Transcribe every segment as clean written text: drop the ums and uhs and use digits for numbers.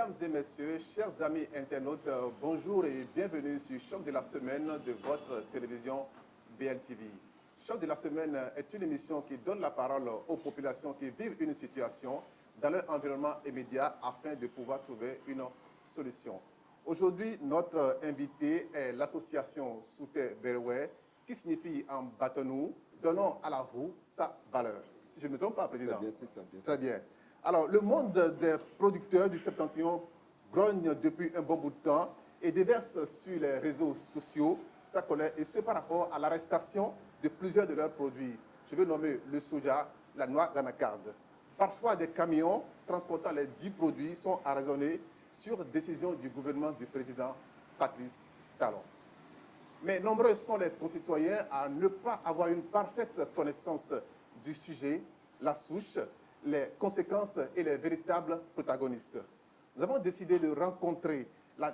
Mesdames et messieurs, chers amis internautes, bonjour et bienvenue sur Choc de la semaine de votre télévision BLTV. Choc de la semaine est une émission qui donne la parole aux populations qui vivent une situation dans leur environnement immédiat afin de pouvoir trouver une solution. Aujourd'hui, notre invité est l'association Souté Beroué, qui signifie en bâtonnou, donnons à la roue sa valeur. Si je ne me trompe pas, Président. C'est ça, bien. Très bien. Alors, le monde des producteurs du Septentrion grogne depuis un bon bout de temps et déverse sur les réseaux sociaux sa colère, et ce par rapport à l'arrestation de plusieurs de leurs produits. Je veux nommer le soja, la noix d'anacarde. Parfois, des camions transportant les 10 produits sont arraisonnés sur décision du gouvernement du président Patrice Talon. Mais nombreux sont les concitoyens à ne pas avoir une parfaite connaissance du sujet, la souche, les conséquences et les véritables protagonistes. Nous avons décidé de rencontrer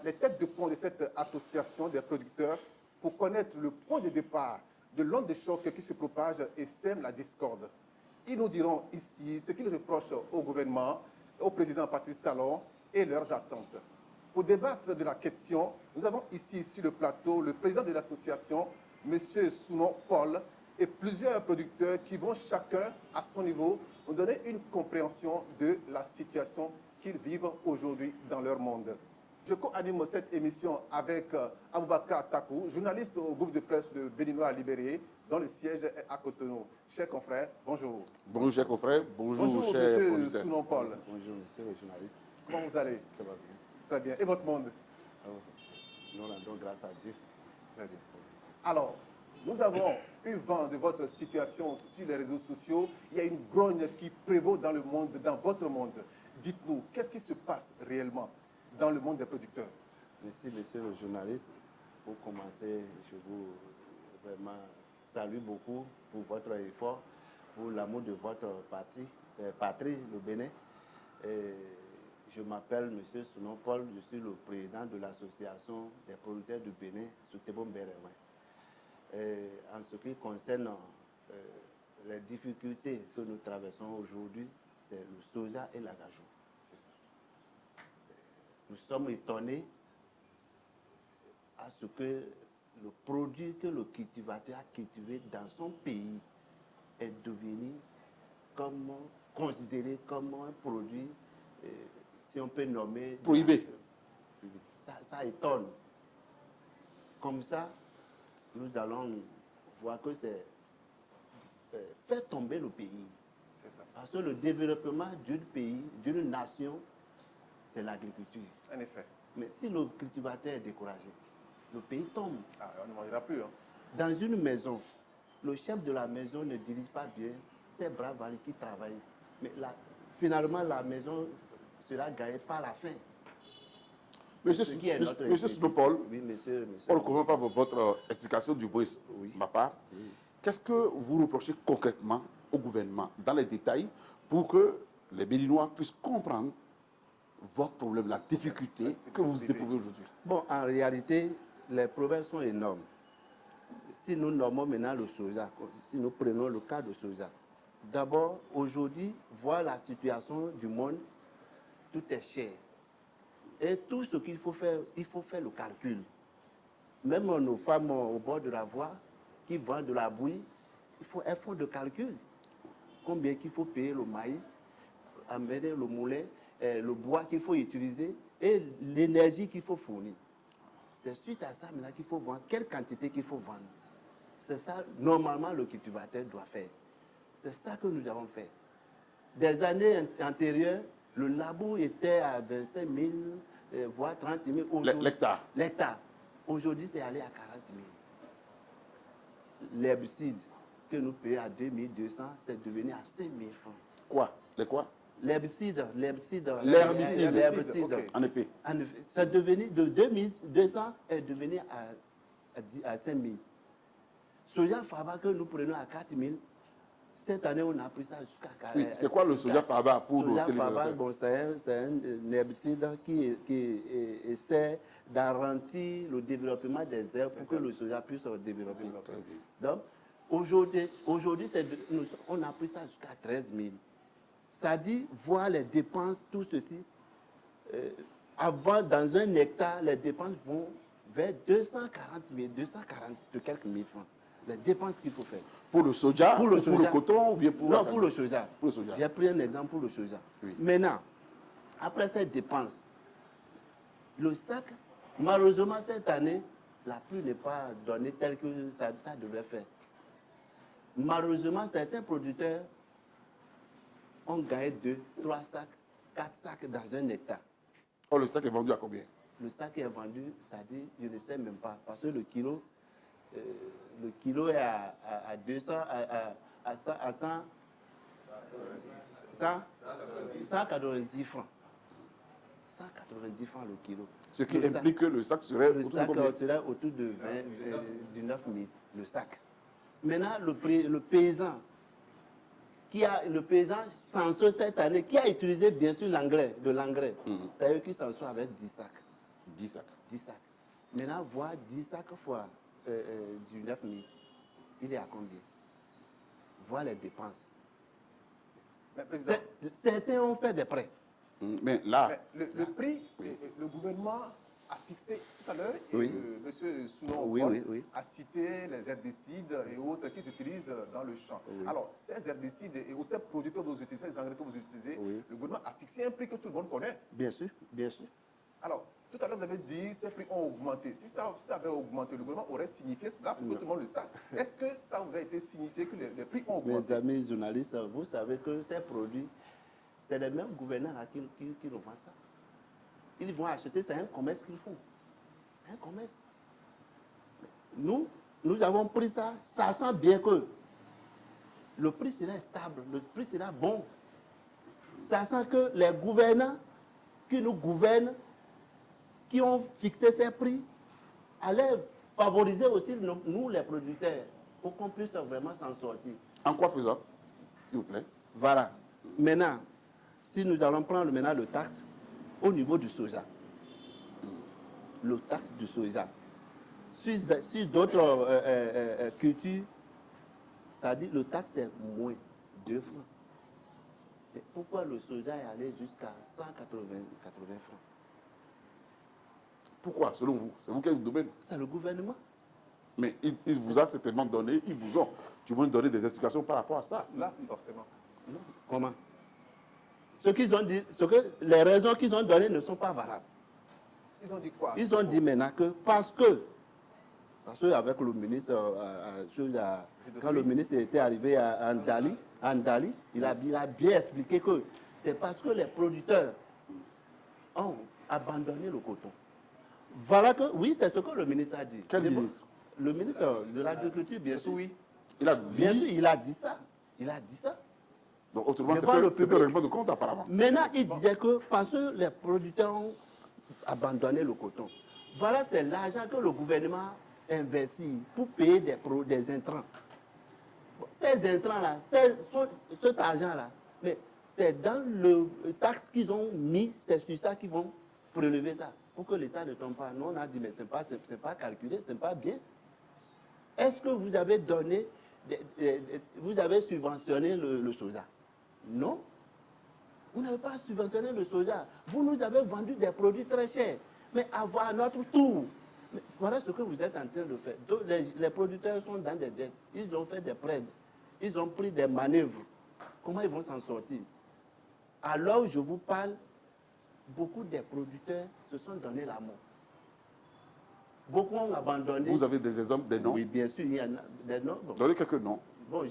les têtes de pont de cette association des producteurs pour connaître le point de départ de l'onde de choc qui se propage et sème la discorde. Ils nous diront ici ce qu'ils reprochent au gouvernement, au président Patrice Talon et leurs attentes. Pour débattre de la question, nous avons ici sur le plateau le président de l'association, M. Sounon Paul, et plusieurs producteurs qui vont chacun à son niveau nous donner une compréhension de la situation qu'ils vivent aujourd'hui dans leur monde. Je co-anime cette émission avec Aboubakar Takou, journaliste au groupe de presse de Béninois Libéré, dont le siège est à Cotonou. Chers confrères, bonjour. Bonjour, chers confrères. Bonjour, chers monsieur auditeurs. Sounon Paul. Bonjour, monsieur le journaliste. Comment vous allez? Ça va bien. Très bien. Et votre monde? Nous rendons grâce à Dieu. Très bien. Alors, nous avons eu vent de votre situation sur les réseaux sociaux. Il y a une grogne qui prévaut dans le monde, dans votre monde. Dites-nous, qu'est-ce qui se passe réellement dans le monde des producteurs? Merci, monsieur le journaliste. Pour commencer, je vous vraiment salue beaucoup pour votre effort, pour l'amour de votre patrie, le Bénin. Et je m'appelle monsieur Sounon Paul, je suis le président de l'association des producteurs du Bénin, Soutebo Mberewe. En ce qui concerne les difficultés que nous traversons aujourd'hui, c'est le soja et l'agajou. Nous sommes étonnés à ce que le produit que le cultivateur a cultivé dans son pays est devenu considéré comme un produit, si on peut nommer... Prohibé. Ça étonne. Comme ça, nous allons voir que c'est faire tomber le pays. C'est ça. Parce que le développement d'un pays, d'une nation, c'est l'agriculture. En effet. Mais si le cultivateur est découragé, le pays tombe. Ah, on ne mangera plus. Hein. Dans une maison, le chef de la maison ne dirige pas bien ses braves valets qui travaillent. Mais finalement, la maison sera gagnée par la faim. Monsieur Sounon Paul, oui, monsieur. on ne comprend pas votre explication du bruit, Oui. ma part. Oui. Qu'est-ce que vous reprochez concrètement au gouvernement, dans les détails, pour que les Béninois puissent comprendre votre problème, la difficulté que vous éprouvez aujourd'hui? Bon, en réalité, les problèmes sont énormes. Si nous nommons maintenant le soja, si nous prenons le cas de soja, d'abord, aujourd'hui, voir la situation du monde, tout est cher. Et tout ce qu'il faut faire, il faut faire le calcul. Même nos femmes au bord de la voie qui vendent de la bouillie, elles font de calcul. Combien qu'il faut payer le maïs, amener le moulin, le bois qu'il faut utiliser et l'énergie qu'il faut fournir. C'est suite à ça maintenant qu'il faut vendre, quelle quantité qu'il faut vendre. C'est ça, normalement, le cultivateur doit faire. C'est ça que nous avons fait. Des années antérieures, le labour était à 25 000, voire 30 000. L'hectare. L'hectare. Aujourd'hui, c'est allé à 40 000. L'herbicide que nous payons à 2200, c'est devenu à 5 000 francs. Quoi? Les quoi? L'herbicide. L'herbicide. Okay. En effet. En effet, c'est devenu de 2200 est devenu à 5 000. Soja Faba que nous prenons à 4 000, cette année on a pris ça jusqu'à 40 000. Oui, c'est quoi le soja Faba pour nos Soja Faba, téléspectateurs? bon, c'est un herbicide qui essaie d'arranger le développement des herbes pour que le soja puisse se développer. Donc, aujourd'hui, on a pris ça jusqu'à 13 000. Ça dit, voir les dépenses, tout ceci. Avant, dans un hectare, les dépenses vont vers 240 de quelques mille francs. Les dépenses qu'il faut faire. Pour le soja, Pour le ou pour le soja. coton ou bien pour Non, la pour le soja. Pour le soja. J'ai pris un exemple pour le soja. Oui. Maintenant, après cette dépense, le sac, malheureusement cette année, la pluie n'est pas donnée telle que ça devrait faire. Malheureusement, certains producteurs ont gagné 2, 3 sacs, 4 sacs dans un hectare. Oh, le sac est vendu à combien? Le sac est vendu, c'est-à-dire, je ne sais même pas, parce que le kilo est à 200, à 100, 190 francs. 190 francs le kilo. Ce qui Le sac- implique que le sac serait Le autour de sac combien? serait autour de 19 000, le sac. Maintenant, le paysan, le paysan s'en sort cette année, qui a utilisé bien sûr l'engrais, c'est eux qui s'en sortent avec 10 sacs. 10 sacs. 10 sacs. Maintenant, voir 10 sacs fois 19 000, il est à combien? Voir les dépenses. Mais, Président, Certains ont fait des prêts. Mais là, mais le prix, le gouvernement a fixé tout à l'heure, et Oui. M. Sounon Oui, Paul oui, oui. a cité les herbicides et autres qu'ils utilisent dans le champ. Oui. Alors, ces herbicides et ces produits que vous utilisez, les engrais que vous utilisez, Oui. le gouvernement a fixé un prix que tout le monde connaît. Bien sûr, bien sûr. Alors, tout à l'heure, vous avez dit que ces prix ont augmenté. Si ça avait augmenté, le gouvernement aurait signifié cela pour que Non. tout le monde le sache. Est-ce que ça vous a été signifié que les prix ont Mes augmenté? amis journalistes, vous savez que ces produits, c'est les mêmes gouvernants là qui nous vendent ça. Ils vont acheter, c'est un commerce qu'ils font. C'est un commerce. Nous avons pris ça, sachant bien que le prix sera stable, le prix sera bon. Sachant que les gouvernants qui nous gouvernent, qui ont fixé ces prix, allaient favoriser aussi nous les producteurs, pour qu'on puisse vraiment s'en sortir. en quoi faisant, s'il vous plaît? Voilà. Maintenant, si nous allons prendre maintenant le taxe au niveau du soja, le taxe du soja, sur d'autres cultures, ça dit le taxe est moins 2 francs. Mais pourquoi le soja est allé jusqu'à 180 francs? Pourquoi, selon vous? C'est vous qui avez le domaine. C'est le gouvernement. Mais il vous a certainement donné, ils vous ont du moins donné des explications par rapport à ça. Cela, forcément. Non. Comment? Ce qu'ils ont dit, les raisons qu'ils ont données ne sont pas valables. Ils ont dit quoi? Ils ont dit maintenant que parce que avec le ministre, quand le ministre était arrivé à Andali, il a bien expliqué que c'est parce que les producteurs ont abandonné le coton. Voilà que, oui, c'est ce que le ministre a dit. Quel ministre? Le ministre de l'Agriculture, bien sûr. Oui. Il a Bien dit, sûr, il a dit ça. Il a dit ça. donc autrement, Devant le c'était un public. règlement de compte apparemment. Maintenant, il disait que parce que les producteurs ont abandonné le coton, voilà, c'est l'argent que le gouvernement investit pour payer des intrants. Bon, ces intrants-là, cet argent-là, mais c'est dans le taxe qu'ils ont mis, c'est sur ça qu'ils vont prélever ça, pour que l'État ne tombe pas. Nous, on a dit, mais ce n'est pas calculé, ce n'est pas bien. Est-ce que vous avez donné, vous avez subventionné le soja? Non. Vous n'avez pas subventionné le soja. Vous nous avez vendu des produits très chers. Mais à notre tour, voilà ce que vous êtes en train de faire. Donc, les producteurs sont dans des dettes. Ils ont fait des prêts. Ils ont pris des manœuvres. Comment ils vont s'en sortir? Alors, je vous parle, beaucoup des producteurs se sont donné la mort. Beaucoup ont abandonné. Vous avez des exemples, des noms? Oui, bien sûr, il y en a des noms. Bon. Donnez quelques noms. Bon,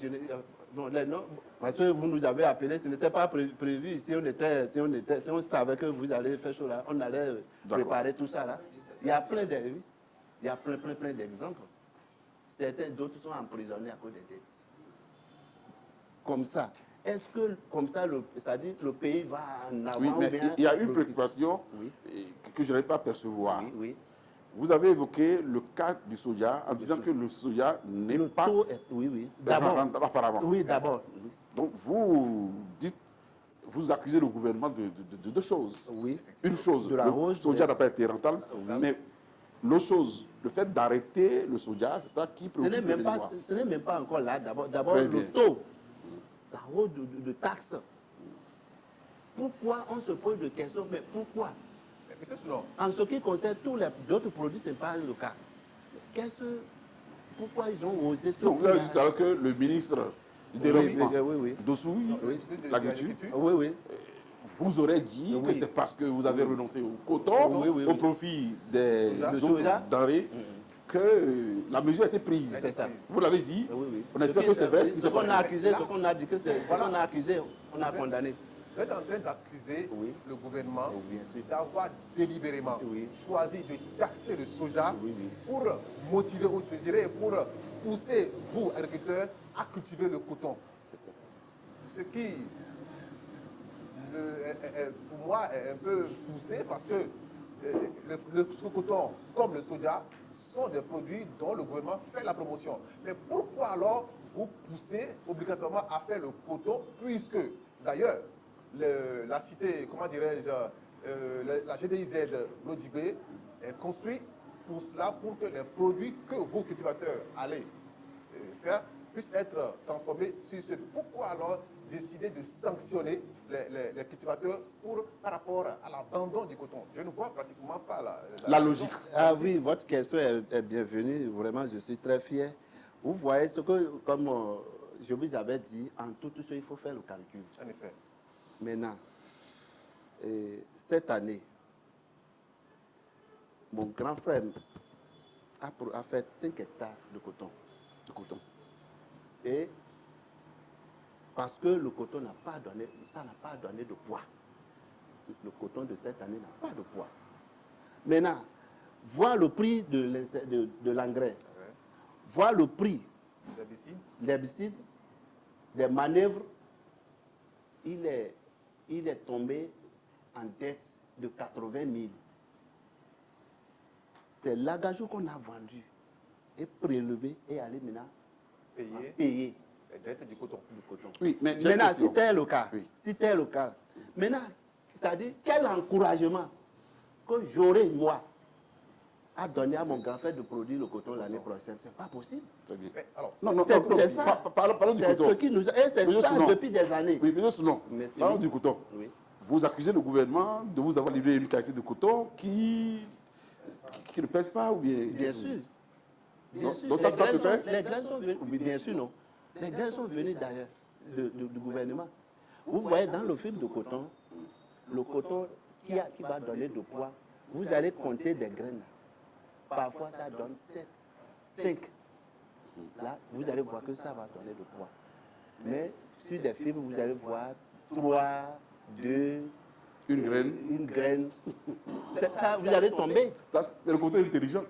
les noms, parce que vous nous avez appelés, ce n'était pas prévu. Si on savait que vous allez faire ça là, on allait préparer tout ça là. Il y a plein d'exemples. Certains, d'autres sont emprisonnés à cause des dettes. Comme ça. Est-ce que, comme ça, ça dit le pays va en avant? Oui, mais ou bien il y a une préoccupation Oui. que je n'arrive pas à percevoir. Oui, oui. Vous avez évoqué le cas du soja en disant que le soja n'est Le pas taux est, oui. rentable apparemment. Oui, d'abord. Donc vous dites, vous accusez le gouvernement de deux choses. Oui. Une chose, De la le hausse soja n'a pas été rentable, Oui. mais l'autre chose, le fait d'arrêter le soja, c'est ça qui Ce préoccupe n'est les même, Béninois. pas encore là. D'abord Très bien. le taux, la hausse de taxes. Pourquoi on se pose des questions? Mais pourquoi? Monsieur Soulan, En ce qui concerne tous les autres produits, ce n'est pas le cas. Pourquoi ils ont osé ce Non, vous avez coup-là? dit tout à l'heure que le ministre du Oui, développement, oui. Dossoui, Oui. l'agriculture, Oui. vous aurait dit Oui. que c'est parce que vous avez renoncé au coton, Oui. au profit des Soja. autres Soja. denrées, que la mesure a été prise. C'est ça. Vous l'avez dit, Oui. on espère que c'est vrai. Ce qu'on a accusé, ce qu'on a dit que c'est ce Voilà. qu'on a accusé, on a condamné. vous êtes en train d'accuser Oui. le gouvernement Oui, bien sûr. d'avoir délibérément Oui. choisi de taxer le soja Oui. pour motiver, ou je dirais, pour pousser vous, agriculteurs, à cultiver le coton. C'est ça. Ce qui, pour moi, est un peu poussé parce que le coton, comme le soja, sont des produits dont le gouvernement fait la promotion. Mais pourquoi alors vous poussez obligatoirement à faire le coton, puisque d'ailleurs, la cité, comment dirais-je, la GDIZ Lodjibé est construite pour cela, pour que les produits que vos cultivateurs allez faire puissent être transformés sur ce. Pourquoi alors décider de sanctionner les cultivateurs par rapport à l'abandon du coton? Je ne vois pratiquement pas La logique. Ah oui, votre question est bienvenue. Vraiment, je suis très fier. Vous voyez, ce que, comme je vous avais dit, en tout ça, il faut faire le calcul. En effet. Maintenant, cette année, mon grand frère a fait 5 hectares de coton. Et parce que le coton n'a pas donné, ça n'a pas donné de poids. Le coton de cette année n'a pas de poids. Maintenant, voir le prix de l'engrais, voir le prix de l'herbicide, des manœuvres, il est tombé en dette de 80 000. C'est l'agajou qu'on a vendu et prélevé et allé maintenant payer les dettes du coton. Oui, mais maintenant, si tel est le cas, maintenant, c'est-à-dire quel encouragement que j'aurai, moi, à donner à mon grand frère de produire le coton l'année prochaine. Ce n'est pas possible. Très bien. Mais alors, C'est ça. Parlons du C'est coton. ce qui nous a... Et c'est Monsieur ça Soulan. depuis des années. Oui, mais sinon, Merci. parlons du coton. Oui. Vous accusez le gouvernement de vous avoir livré une qualité de coton qui ne pèse pas ou bien... Bien sûr. Bien sûr. Donc ça se fait? Les graines sont venues. Oui, bien sûr, non. Les graines sont venues d'ailleurs du gouvernement. Vous voyez dans le film de coton, le coton qui va donner de poids, vous allez compter des graines. Parfois, ça donne 7, 5. Là, vous allez voir que ça va donner de poids. Mais sur des films, vous allez voir 3, 2, une graine. Ça, vous allez tomber. Ça, c'est le côté intelligent.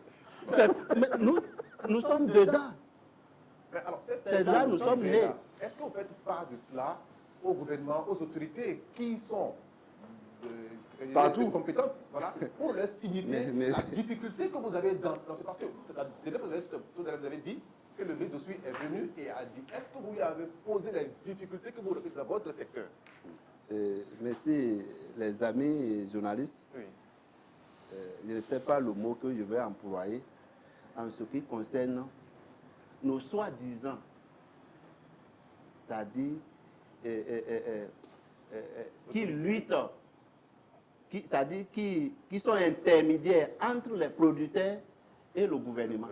Mais nous sommes dedans. Mais alors, C'est là nous sommes nés. Est-ce que vous faites part de cela au gouvernement, aux autorités qui sont partout compétentes, voilà, pour leur signifier Mais- la difficulté que vous avez dans ce... Parce que tout à l'heure, vous avez dit que le maire Dossoui est venu et a dit, est-ce que vous lui avez posé les difficultés que vous rencontrez dans votre secteur? Merci les amis journalistes. Oui. Je ne sais pas le mot que je vais employer en ce qui concerne nos soi-disant, c'est-à-dire qui luttent, c'est-à-dire qui sont intermédiaires entre les producteurs et le gouvernement.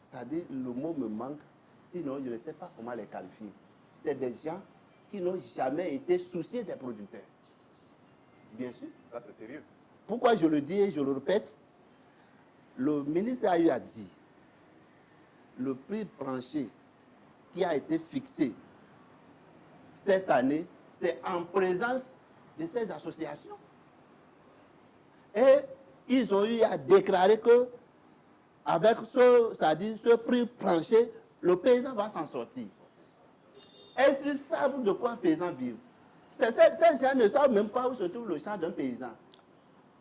C'est-à-dire, le mot me manque, sinon je ne sais pas comment les qualifier. C'est des gens qui n'ont jamais été souciés des producteurs. Bien sûr. Là, c'est sérieux. Pourquoi je le dis et je le répète? Le ministre a eu à dire, le prix plancher qui a été fixé cette année, c'est en présence de ces associations. Et ils ont eu à déclarer que avec ce prix plancher, le paysan va s'en sortir. Est-ce qu'ils savent de quoi le paysan vit? Ces gens ne savent même pas où se trouve le champ d'un paysan.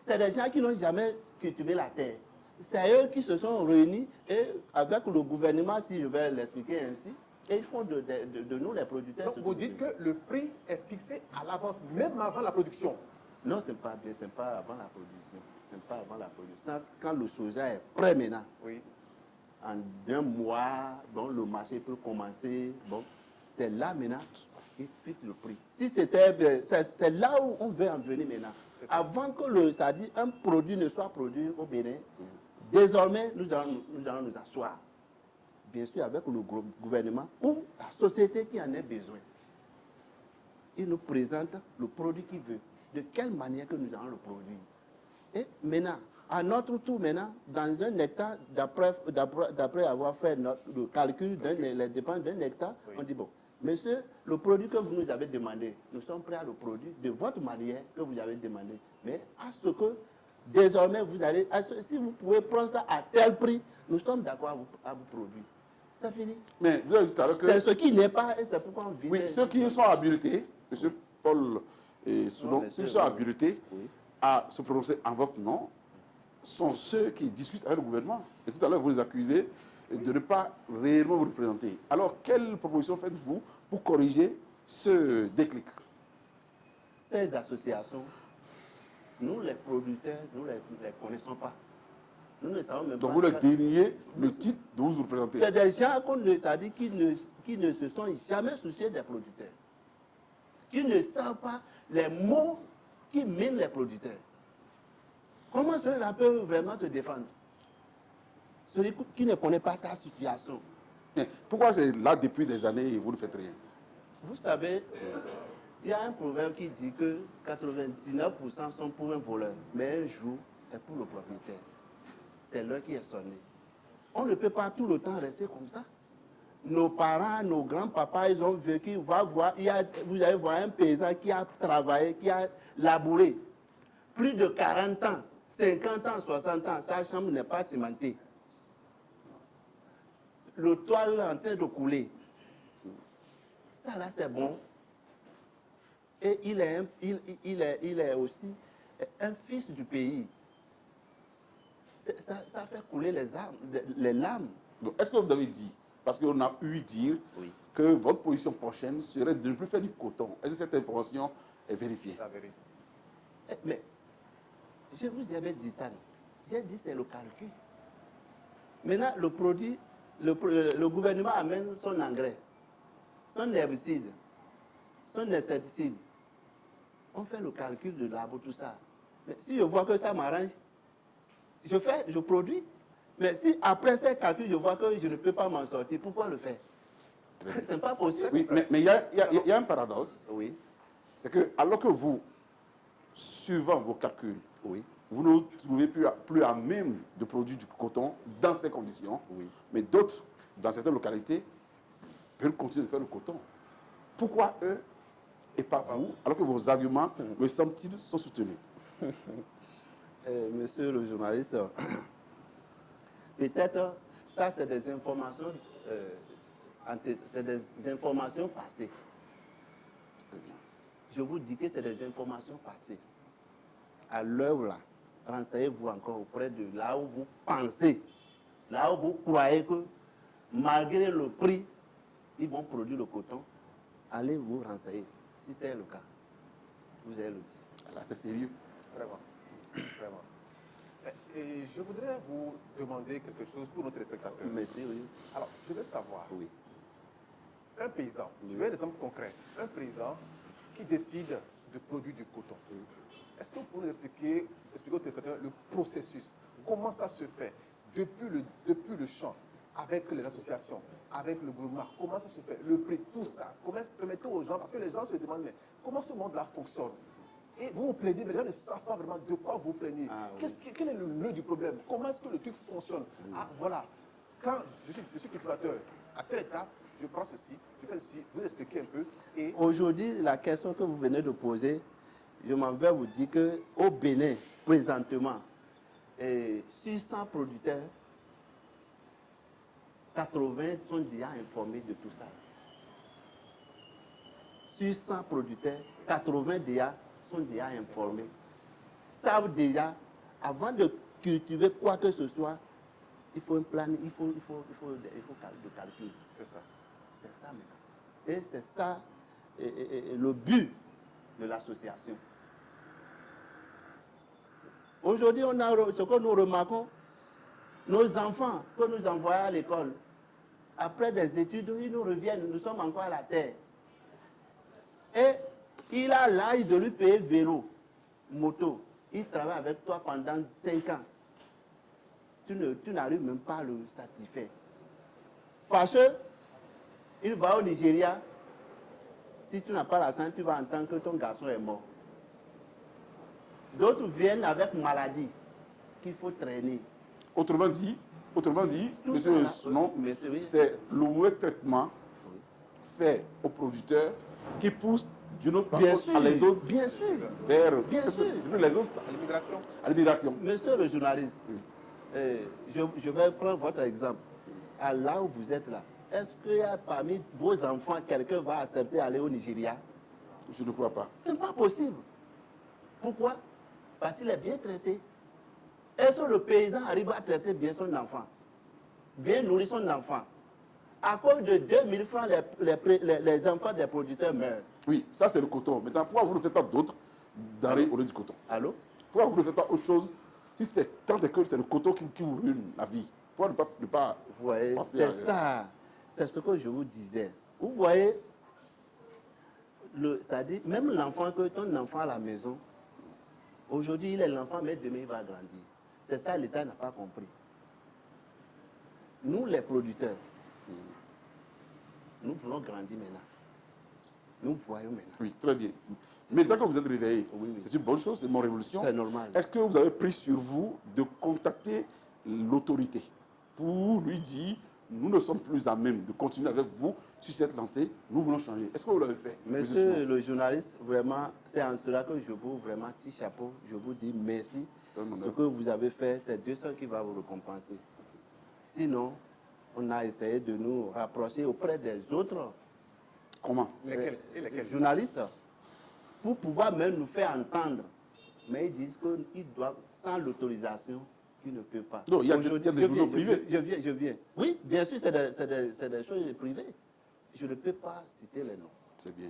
C'est des gens qui n'ont jamais cultivé la terre. C'est eux qui se sont réunis et avec le gouvernement, si je vais l'expliquer ainsi, et ils font de nous les producteurs. Donc, vous dites que le prix est fixé à l'avance, même avant la production. Non, ce n'est pas avant la production. Ce n'est pas avant la production. Quand le soja est prêt maintenant, Oui. en 1 mois, bon, le marché peut commencer. Bon, c'est là maintenant qu'il fixe le prix. Si c'était, c'est là où on veut en venir maintenant. Avant que c'est-à-dire un produit ne soit produit au Bénin, désormais, nous allons nous asseoir, bien sûr avec le gouvernement ou la société qui en a besoin. Il nous présente le produit qu'il veut, de quelle manière que nous allons le produire. Et maintenant, à notre tour maintenant, dans un hectare, d'après avoir fait le calcul les dépenses d'un hectare, on dit bon, monsieur, le produit que vous nous avez demandé, nous sommes prêts à le produire de votre manière que vous avez demandé. Mais à ce que, désormais, si vous pouvez prendre ça à tel prix, nous sommes d'accord à vous produire. C'est fini. Mais vous avez dit tout à l'heure que... C'est ce qui n'est pas, et c'est pourquoi on vise... Oui, ceux qui sont habilités, M. Paul et Soulon, ceux qui sont habilités à se prononcer en votre nom, sont ceux qui discutent avec le gouvernement. Et tout à l'heure, vous les accusez de ne pas réellement vous représenter. Alors, quelle proposition faites-vous pour corriger ce déclic? Ces associations, nous les producteurs, nous ne les connaissons pas. Nous ne savons même Donc pas. vous leur déniez le titre de vous représenter. C'est des gens qui ne se sont jamais souciés des producteurs. Qui ne savent pas les mots qui minent les producteurs. Comment cela peut vraiment te défendre? Celui qui ne connaît pas ta situation. Mais pourquoi c'est là depuis des années et vous ne faites rien? Vous savez, il y a un proverbe qui dit que 99% sont pour un voleur, mais un jour est pour le propriétaire. C'est l'heure qui est sonnée. On ne peut pas tout le temps rester comme ça. Nos parents, nos grands-papas, ils ont vécu, vous allez voir un paysan qui a travaillé, qui a labouré plus de 40 ans, 50 ans, 60 ans, sa chambre n'est pas cimentée. Le toit est en train de couler. Ça là, c'est bon. Et il est aussi un fils du pays. Ça fait couler les larmes. Est-ce que vous avez dit, parce qu'on a eu dire que votre position prochaine serait de ne plus faire du coton? Est-ce que cette information est vérifiée? La vérité. Mais je vous avais dit ça. J'ai dit c'est le calcul. Maintenant, le produit, le gouvernement amène son engrais, son herbicide, son insecticide. On fait le calcul de l'arbre, tout ça. Mais si je vois que ça m'arrange, je produis. Mais si après ces calculs, je vois que je ne peux pas m'en sortir, pourquoi le faire? Ce n'est pas possible. Oui, mais il y a un paradoxe. Oui. C'est que, alors que vous, suivant vos calculs, Oui. vous ne vous trouvez plus à même de produire du coton dans ces conditions, Oui. mais d'autres, dans certaines localités, veulent continuer de faire le coton. Pourquoi eux et pas vous, alors que vos arguments, me semble-t-il, sont soutenus? Monsieur le journaliste, peut-être ça c'est des informations, c'est des informations passées. Je vous dis que c'est des informations passées. À l'heure là, renseignez-vous encore auprès de là où vous pensez, là où vous croyez que malgré le prix, ils vont produire le coton. Allez vous renseigner. Si c'est le cas, vous allez le dire. Là, c'est sérieux. Vraiment. Vraiment. Et je voudrais vous demander quelque chose pour nos téléspectateurs. Merci, oui. Alors, je veux savoir, Oui. un paysan, je veux un exemple concret, un paysan qui décide de produire du coton. Est-ce que vous pouvez nous expliquer aux téléspectateurs le processus? Comment ça se fait depuis le champ, avec les associations, avec le gouvernement? Comment ça se fait? Le prix, tout ça. Comment permettez aux gens, parce que les gens se demandent, mais comment ce monde-là fonctionne? Et vous plaidez, mais les gens ne savent pas vraiment de quoi vous plaignez. Quel est le nœud du problème? Comment est-ce que le truc fonctionne? Ah, voilà. Quand je suis cultivateur, à telle étape, je prends ceci, je fais ceci, vous expliquez un peu. Et aujourd'hui, la question que vous venez de poser, je m'en vais vous dire qu'au Bénin, présentement, sur 100 producteurs, 80 sont déjà informés de tout ça. Sur 100 producteurs, 80 déjà sont déjà informés. Savent déjà, avant de cultiver quoi que ce soit, il faut un plan, il faut de calcul. c'est ça. C'est ça maintenant. Et c'est ça le but de l'association. Aujourd'hui, ce que nous remarquons, nos enfants que nous envoyons à l'école, après des études, ils nous reviennent, nous sommes encore à la terre. Et il a l'âge de lui payer vélo. moto, il travaille avec toi pendant 5 ans. Tu n'arrives même pas à le satisfaire. Fâcheux, il va au Nigeria. Si tu n'as pas l'argent, tu vas entendre que ton garçon est mort. D'autres viennent avec maladie qu'il faut traîner. Autrement dit, Tout monsieur ça, là, Sounon, monsieur, oui, c'est le mauvais traitement fait aux producteurs qui pousse d'une autre bien façon sûr, à les autres bien sûr, vers bien sûr. les autres À l'immigration. à l'immigration. Monsieur le journaliste, je vais prendre votre exemple. À là où vous êtes là, est-ce qu'il y a parmi vos enfants quelqu'un va accepter d'aller au Nigeria? Je ne crois pas. Ce n'est pas possible. Pourquoi? Parce qu'il est bien traité. Est-ce que le paysan arrive à traiter bien son enfant? Bien nourrir son enfant? À cause de 2000 francs, les enfants des producteurs meurent. Oui, ça c'est le coton. Maintenant, pourquoi vous ne faites pas d'autres denrées au lieu du coton? Allô? Pourquoi vous ne faites pas autre chose? Si c'est tant que c'est le coton qui vous ruine la vie, pourquoi ne pas Vous voyez, penser c'est à- ça. C'est ce que je vous disais. Vous voyez, ça dit, même l'enfant, que ton enfant à la maison, aujourd'hui il est l'enfant, mais demain il va grandir. C'est ça, l'État n'a pas compris. Nous, les producteurs, nous voulons grandir maintenant. Nous voyons maintenant. Oui, très bien. Mais tant que vous êtes réveillé, Oui, oui. c'est une bonne chose, c'est mon révolution. C'est normal. Est-ce que vous avez pris sur vous de contacter l'autorité pour lui dire, nous ne sommes plus à même de continuer avec vous sur cette lancée, nous voulons changer? Est-ce que vous l'avez fait? Monsieur le journaliste, vraiment, c'est en cela que je vous, vraiment, petit chapeau, je vous dis merci. C'est un honneur. Ce que vous avez fait, c'est Dieu seul qui va vous récompenser. Sinon, on a essayé de nous rapprocher auprès des autres Comment? Lesquels et lesquels? journalistes pour pouvoir même nous faire entendre. Mais ils disent qu'ils doivent, sans l'autorisation, qu'ils ne peuvent pas. Non, il y a Aujourd'hui, des journaux privés. Je viens. Oui, bien sûr, c'est des choses privées. Je ne peux pas citer les noms. C'est bien.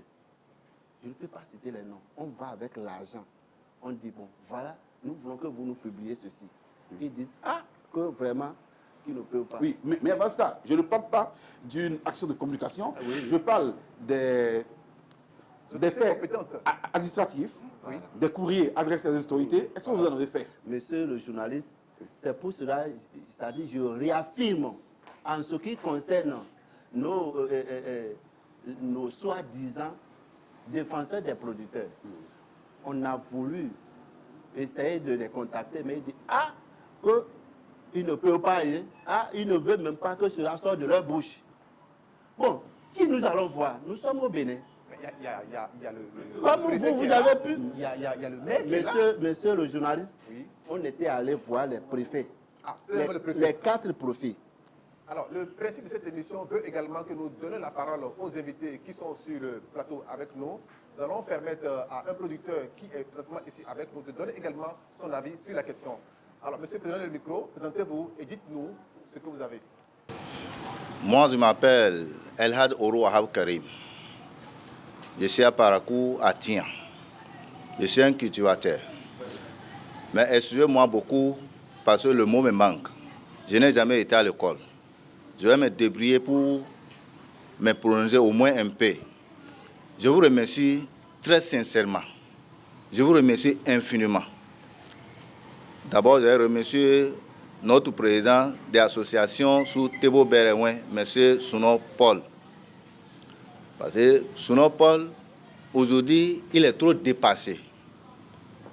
Je ne peux pas citer les noms. On va avec l'argent. On dit, bon, voilà, nous voulons que vous nous publiez ceci. Ils disent, que vraiment, qu'ils ne peuvent pas. Oui, mais avant ça, je ne parle pas d'une action de communication, Oui, oui. je parle des faits compétentes. administratifs, Oui. des courriers adressés à des autorités. Est-ce que vous en avez fait? Monsieur le journaliste, c'est pour cela, ça dit, je réaffirme en ce qui concerne nos soi-disant défenseurs des producteurs. On a voulu essayer de les contacter, mais ils disent, qu'ils ne peuvent pas, ils ne veulent même pas que cela sorte de leur bouche. Bon, qui nous allons voir? Nous sommes au Bénin. Il y a le Comme préfet vous qui est là. avez pu. Il y a le maire qui est là. Monsieur le journaliste, Oui. on était allé voir les préfets. Ah, c'est d'abord le préfet. Les 4 préfets. Alors, le principe de cette émission veut également que nous donnions la parole aux invités qui sont sur le plateau avec nous. Nous allons permettre à un producteur qui est présentement ici avec nous de donner également son avis sur la question. Alors, monsieur, prenez le micro, présentez-vous et dites-nous ce que vous avez. Moi, je m'appelle Elhad Oro Wahab Karim. Je suis à Parakou, à Tian. Je suis un cultivateur. Mais excusez-moi beaucoup parce que le mot me manque. Je n'ai jamais été à l'école. Je vais me débrouiller pour me prononcer au moins un peu. Je vous remercie très sincèrement. Je vous remercie infiniment. D'abord, je vais remercier notre président de l'association sous Thébo Béréouin, M. Sounon Paul. Parce que Sounon Paul, aujourd'hui, il est trop dépassé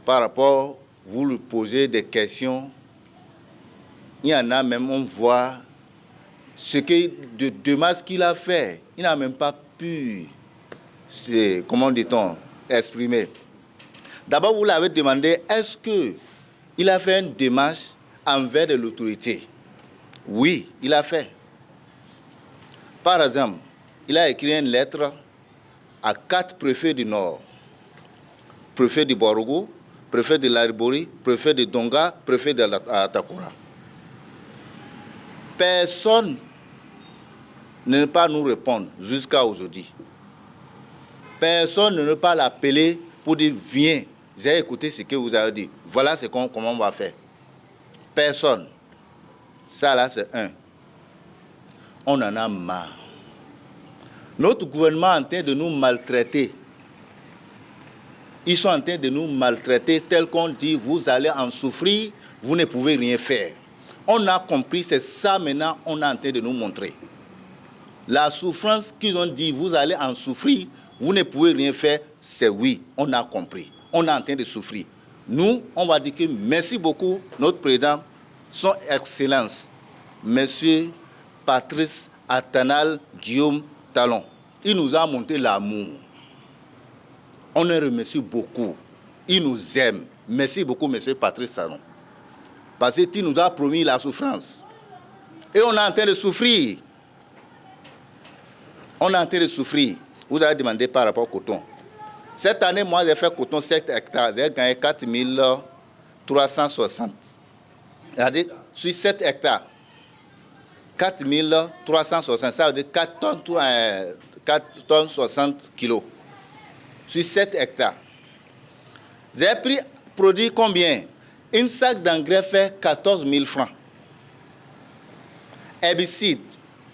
par rapport, vous lui posez des questions. Il y en a même, on voit ce de dommage qu'il a fait. Il n'a même pas pu, comment dit-on, exprimer. D'abord, vous l'avez demandé, est-ce qu'il a fait une démarche envers l'autorité? Oui, il a fait. Par exemple, il a écrit une lettre à 4 préfets du Nord. Préfet de Borougou, préfet de Laribori, préfet de Donga, préfet de Atakura. Personne ne peut pas nous répondre jusqu'à aujourd'hui. Personne ne peut pas l'appeler pour dire « Viens, j'ai écouté ce que vous avez dit. Voilà comment on va faire. » Personne. Ça là, c'est un. On en a marre. Notre gouvernement est en train de nous maltraiter. Ils sont en train de nous maltraiter tel qu'on dit, vous allez en souffrir, vous ne pouvez rien faire. On a compris, c'est ça maintenant, on est en train de nous montrer. La souffrance qu'ils ont dit, vous allez en souffrir, vous ne pouvez rien faire, c'est oui, on a compris. On est en train de souffrir. Nous, on va dire que merci beaucoup, notre président, son Excellence, Monsieur Patrice Atanal Guillaume Talon. Il nous a montré l'amour. On le remercie beaucoup. Il nous aime. Merci beaucoup, Monsieur Patrice Talon. Parce qu'il nous a promis la souffrance. Et on est en train de souffrir. On est en train de souffrir. Vous avez demandé par rapport au coton. Cette année, moi, j'ai fait coton 7 hectares. J'ai gagné 4 360. C'est-à-dire, sur 7 hectares. 4 360, ça veut dire 4 tonnes 60 kilos. Sur 7 hectares. J'ai pris produit combien? Un sac d'engrais fait 14 000 francs. Herbicide,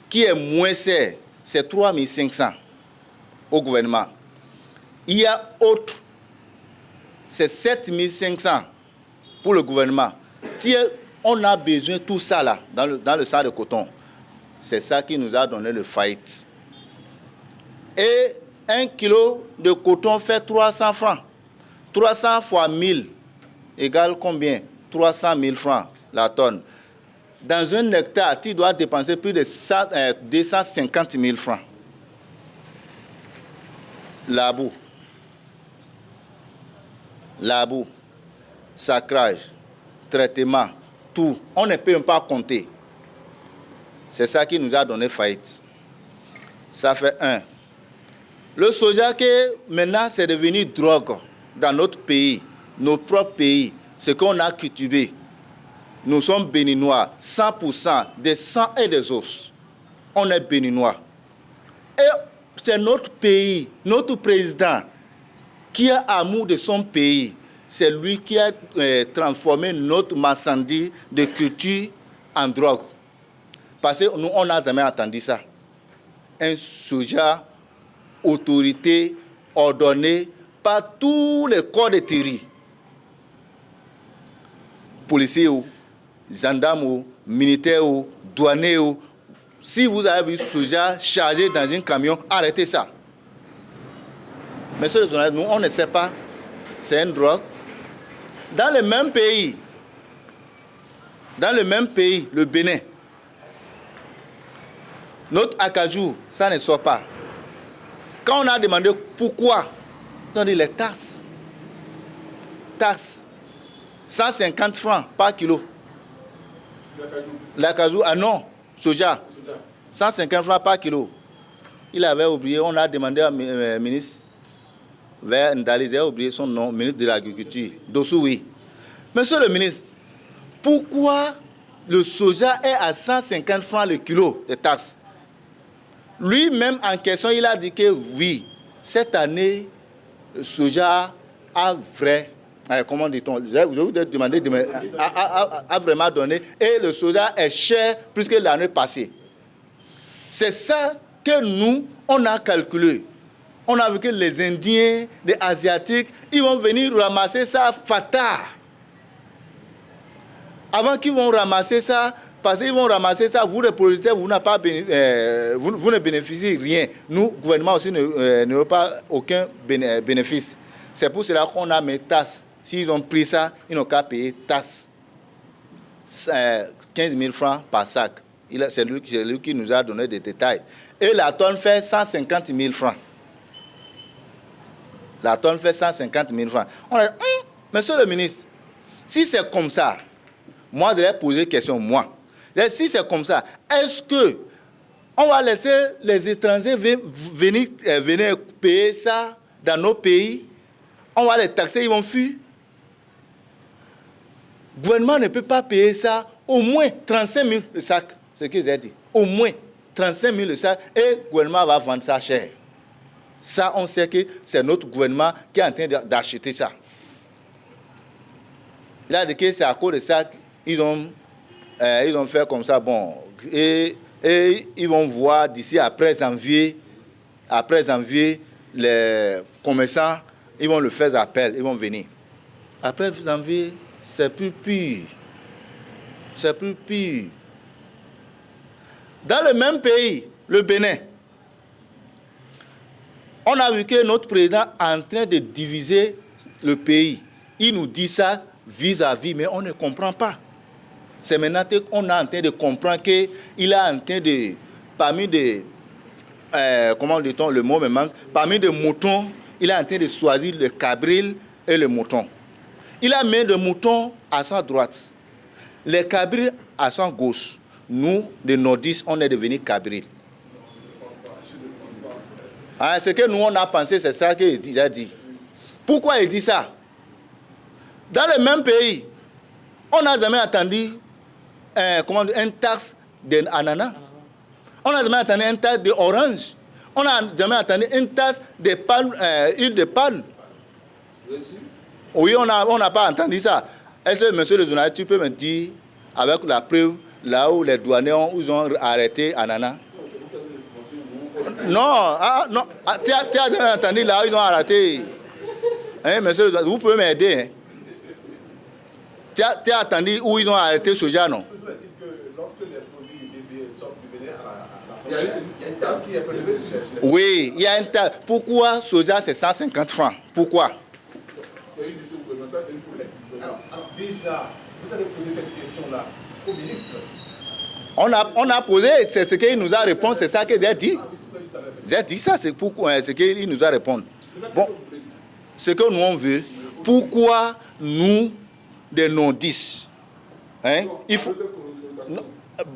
qui est moins cher, c'est 3 500 au gouvernement. Il y a autre, c'est 7 500 pour le gouvernement. On a besoin de tout ça là, dans le sac de coton. C'est ça qui nous a donné le faillite. Et 1 kilo de coton fait 300 francs. 300 fois 1000 égale combien? 300 000 francs la tonne. Dans un hectare, tu dois dépenser plus de 250 000 francs. Labour, sacrage, traitement, tout. On ne peut même pas compter. C'est ça qui nous a donné faillite. Ça fait un. Le soja que maintenant c'est devenu drogue dans notre pays, nos propres pays, ce qu'on a cultivé. Nous sommes béninois, 100% des sangs et des os. On est béninois. Et c'est notre pays, notre président, qui a amour de son pays. C'est lui qui a transformé notre marchandise de culture en drogue. Parce que nous, on n'a jamais entendu ça. Un soja, autorité, ordonné par tous les corps de terre. Policiers, gendarmes, militaires, douaniers. Si vous avez vu soja chargé dans un camion, arrêtez ça. Monsieur le journaliste, nous, on ne sait pas. C'est une drogue. Dans le même pays, le Bénin, notre acajou, ça ne sort pas. Quand on a demandé pourquoi, on a dit les taxes. Taxes. 150 francs par kilo. L'acajou, ah non, soja. 150 francs par kilo. Il avait oublié, on a demandé au ministre, vers Ndali, j'ai oublié son nom, ministre de l'Agriculture, Dossoui. Monsieur le ministre, pourquoi le soja est à 150 francs le kilo de taxes? Lui-même en question, il a dit que oui, cette année, le soja a vrai, comment dit-on, je vous ai demandé, a vraiment donné, et le soja est cher plus que l'année passée. C'est ça que nous, on a calculé. On a vu que les Indiens, les Asiatiques, ils vont venir ramasser ça fatal. Avant qu'ils vont ramasser ça, parce qu'ils vont ramasser ça, vous les producteurs, vous ne bénéficiez rien. Nous, gouvernement aussi, n'aurons pas aucun bénéfice. C'est pour cela qu'on a mis taxes. S'ils ont pris ça, ils n'ont qu'à payer taxes. 15 000 francs par sac. C'est lui qui nous a donné des détails. Et la tonne fait 150 000 francs. La tonne fait 150 000 francs. On a dit, monsieur le ministre, si c'est comme ça, moi, je vais poser une question, moi. Si c'est comme ça, est-ce que on va laisser les étrangers venir payer ça dans nos pays? On va les taxer, ils vont fuir. Le gouvernement ne peut pas payer ça, au moins 35 000 le sac, ce que j'ai dit. Au moins 35 000 le sac, et le gouvernement va vendre ça cher. Ça, on sait que c'est notre gouvernement qui est en train d'acheter ça. Il a dit que c'est à cause de ça qu'ils ont fait comme ça. Bon, et ils vont voir d'ici après janvier, les commerçants ils vont le faire appel, ils vont venir. Après janvier, c'est plus pur. C'est plus pur. Dans le même pays, le Bénin, on a vu que notre président est en train de diviser le pays. Il nous dit ça vis-à-vis, mais on ne comprend pas. C'est maintenant qu'on est en train de comprendre qu'il est en train de, parmi des, comment dit-on, le mot me manque, parmi des moutons, il est en train de choisir le cabril et le mouton. Il a mis le mouton à sa droite, les cabrils à sa gauche. Nous, les nordistes, on est devenus cabrils. Hein, ce que nous, on a pensé, c'est ça qu'il a dit. Pourquoi il dit ça? Dans le même pays, on n'a jamais entendu une taxe d'ananas. On n'a jamais entendu une taxe d'orange. On n'a jamais entendu une taxe de palme, huile de palme. Oui, on n'a pas entendu ça. Est-ce que, monsieur le journaliste, tu peux me dire, avec la preuve, là où les douaniers ils ont arrêté ananas? Non, non. Tu as jamais entendu là où ils ont arrêté? Hein, monsieur le journaliste, vous pouvez m'aider. Hein? Tu as entendu où ils ont arrêté soja, non? Lorsque les produits bébés sortent du Bénin à la frontière, il y a une taxe qui est prélevée sur les... Oui, il y a une taxe. Pourquoi soja c'est 150 francs? Pourquoi? C'est une décision gouvernementale, c'est une politique gouvernementale. Alors déjà, vous avez posé cette question-là au ministre. On a posé, c'est ce qu'il nous a répondu, c'est ça que j'ai dit. J'ai dit ça, c'est pourquoi, ce qu'il nous a répondu. Bon, ce que nous on veut, pourquoi nous, des non-10, hein, il faut...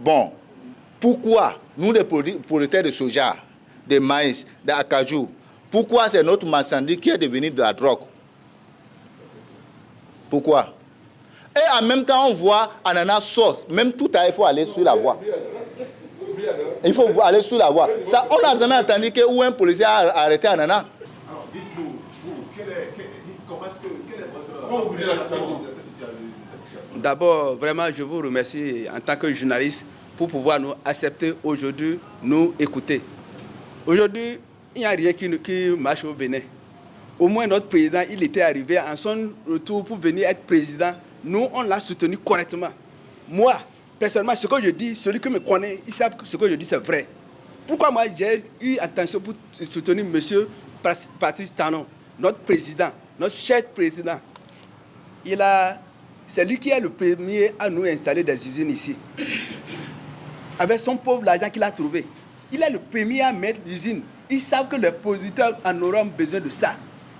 Bon, pourquoi nous, des producteurs de soja, de maïs, d'acajou, pourquoi c'est notre marchandise qui est devenu de la drogue? Pourquoi? Et en même temps, on voit ananas sauce. Même tout à l'heure, il faut aller sur la voie. Il faut aller sur la voie. Ça, on n'a jamais entendu que où un policier a arrêté ananas. Alors, dites-nous, vous, quelle est votre situation de cette situation? D'abord, vraiment, je vous remercie en tant que journaliste pour pouvoir nous accepter aujourd'hui, nous écouter. Aujourd'hui, il n'y a rien qui marche au Bénin. Au moins, notre président, il était arrivé en son retour pour venir être président. Nous, on l'a soutenu correctement. Moi, personnellement, ce que je dis, celui qui me connaît, ils savent que ce que je dis, c'est vrai. Pourquoi moi, j'ai eu attention pour soutenir M. Patrice Talon, notre président, notre cher président. C'est lui qui est le premier à nous installer des usines ici. Avec son pauvre argent qu'il a trouvé. Il est le premier à mettre l'usine. Ils savent que les producteurs en auront besoin de ça.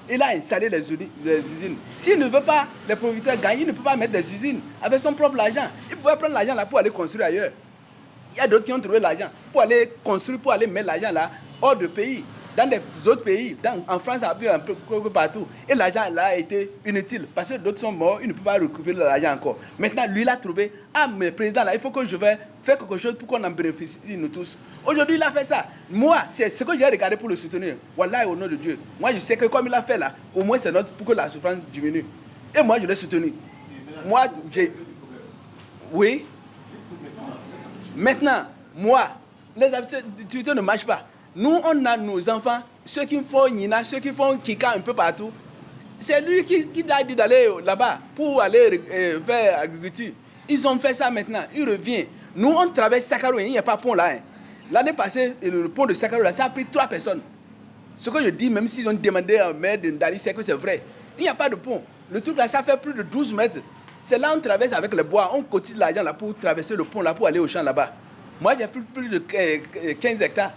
Il a installé les usines. S'il ne veut pas les producteurs gagner, il ne peut pas mettre des usines avec son propre argent. Il pouvait prendre l'argent là pour aller construire ailleurs. Il y a d'autres qui ont trouvé l'argent pour aller construire, pour aller mettre l'argent là hors de pays, dans des autres pays, en France, un peu partout. Et l'argent là a été inutile parce que d'autres sont morts, il ne peut pas récupérer l'argent encore. Maintenant, lui, il a trouvé, mais président là, il faut que je vais faire quelque chose pour qu'on en bénéficie nous tous. Aujourd'hui, il a fait ça. Moi, c'est ce que j'ai regardé pour le soutenir. Wallah, au nom de Dieu. Moi, je sais que comme il a fait là, au moins c'est notre pour que la souffrance diminue. Et moi, je l'ai soutenu. Moi, j'ai... Oui. Maintenant, moi, les activités ne marchent pas. Nous, on a nos enfants, ceux qui font Nina, ceux qui font Kika un peu partout. C'est lui qui a dit d'aller là-bas pour aller faire agriculture. Ils ont fait ça maintenant, il revient. Nous, on traverse Sakaro, il n'y a pas de pont là. Hein. L'année passée, le pont de Sakaro, là, ça a pris 3 personnes. Ce que je dis, même s'ils ont demandé à maire de Ndali, c'est que c'est vrai. Il n'y a pas de pont. Le truc là, ça fait plus de 12 mètres. C'est là on traverse avec le bois. On cotise l'argent là pour traverser le pont là pour aller au champ là-bas. Moi, j'ai fait plus de 15 hectares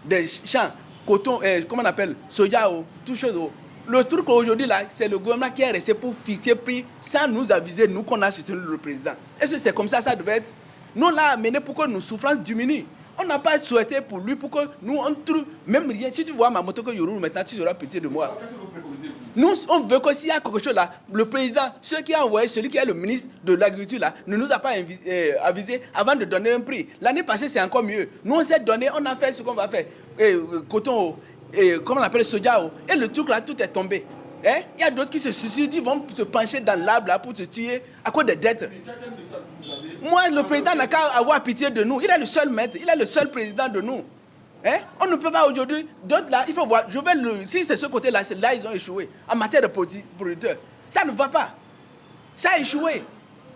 de champs, coton, comment on appelle, soja, tout chose. Le truc aujourd'hui là, c'est le gouvernement qui est resté pour fixer prix sans nous aviser, nous qu'on a soutenu le président. Est-ce que c'est comme ça devait être? Nous, on l'a amené pour que nos souffrances diminuent. On n'a pas souhaité pour lui, pour que nous, on trouve même rien. Si tu vois ma moto que je roule maintenant, tu seras pitié de moi. Nous, on veut que s'il y a quelque chose là, le président, celui qui a envoyé, celui qui est le ministre de l'Agriculture là, ne nous a pas avisé avant de donner un prix. L'année passée, c'est encore mieux. Nous, on s'est donné, on a fait ce qu'on va faire. Coton, comment on appelle, soja, et le truc là, tout est tombé. Hein? Il y a d'autres qui se suicident, ils vont se pencher dans l'arbre là pour se tuer à cause des dettes. Moi, le président n'a qu'à avoir pitié de nous. Il est le seul maître, il est le seul président de nous. Hein? On ne peut pas aujourd'hui, d'autres là, il faut voir, si c'est ce côté-là, c'est là ils ont échoué, en matière de producteurs. Ça ne va pas. Ça a échoué.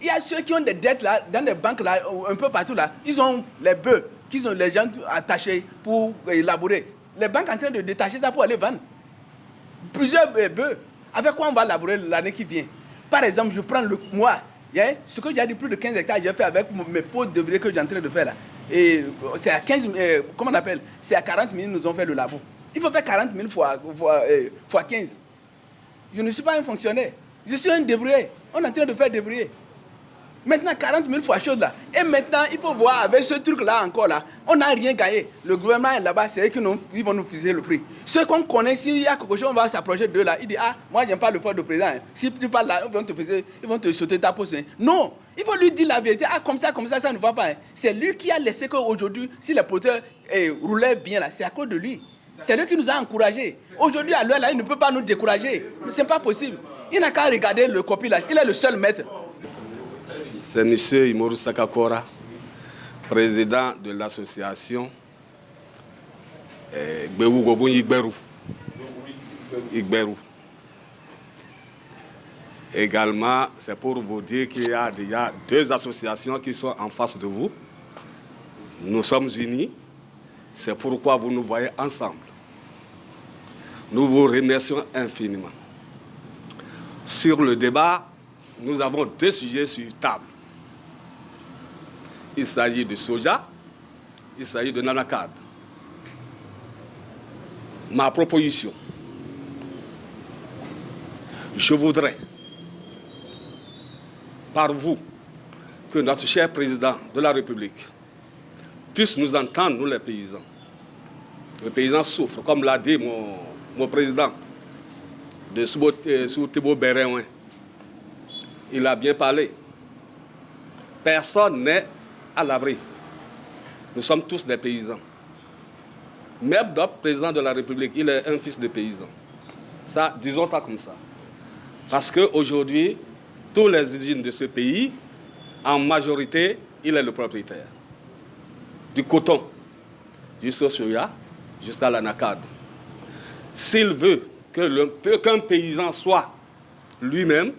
Il y a ceux qui ont des dettes là, dans les banques là, un peu partout là, ils ont les bœufs, qu'ils ont les gens attachés pour élaborer. Les banques sont en train de détacher ça pour aller vendre. Plusieurs bœufs. Avec quoi on va labourer l'année qui vient? Par exemple, je prends moi, ce que j'ai dit, plus de 15 hectares, j'ai fait avec mes pots de blé que j'ai en train de faire là. Et c'est à 15 000, comment on appelle? C'est à 40 000, nous ont fait le labo. Il faut faire 40 000 fois 15. Je ne suis pas un fonctionnaire. Je suis un débrouillé. On est en train de faire débrouiller. Maintenant, 40 000 fois chose là. Et maintenant, il faut voir avec ce truc-là encore là, on n'a rien gagné. Le gouvernement est là-bas, c'est eux qui vont nous figer le prix. Ceux qu'on connaît, s'il y a quelque chose, on va s'approcher d'eux là. Il dit, ah, moi, j'aime pas le fort de président. Si tu parles là, ils vont te sauter ta poste. Non, il faut lui dire la vérité. Ah, comme ça, ça ne va pas. C'est lui qui a laissé qu'aujourd'hui, si les producteurs roulaient bien là, c'est à cause de lui. C'est lui qui nous a encouragés. Aujourd'hui, à l'heure là, il ne peut pas nous décourager. Ce n'est pas possible. Il n'a qu'à regarder le copilage. Il est le seul maître. C'est M. Imoru Sakakora, président de l'association Gbewu Gobun Igberu. Également, c'est pour vous dire qu'il y a déjà 2 associations qui sont en face de vous. Nous sommes unis. C'est pourquoi vous nous voyez ensemble. Nous vous remercions infiniment. Sur le débat, nous avons 2 sujets sur table. Il s'agit de soja, il s'agit de nanacade. Ma proposition, je voudrais, par vous, que notre cher président de la République puisse nous entendre, nous les paysans. Les paysans souffrent, comme l'a dit mon président de Soutebo Béréouin. Il a bien parlé. Personne n'est à l'abri. Nous sommes tous des paysans. Même notre président de la République, il est un fils de paysan. Ça, disons ça comme ça. Parce qu'aujourd'hui, tous les usines de ce pays, en majorité, il est le propriétaire. Du coton, du soja, jusqu'à l'anacade. S'il veut qu'un paysan soit lui-même,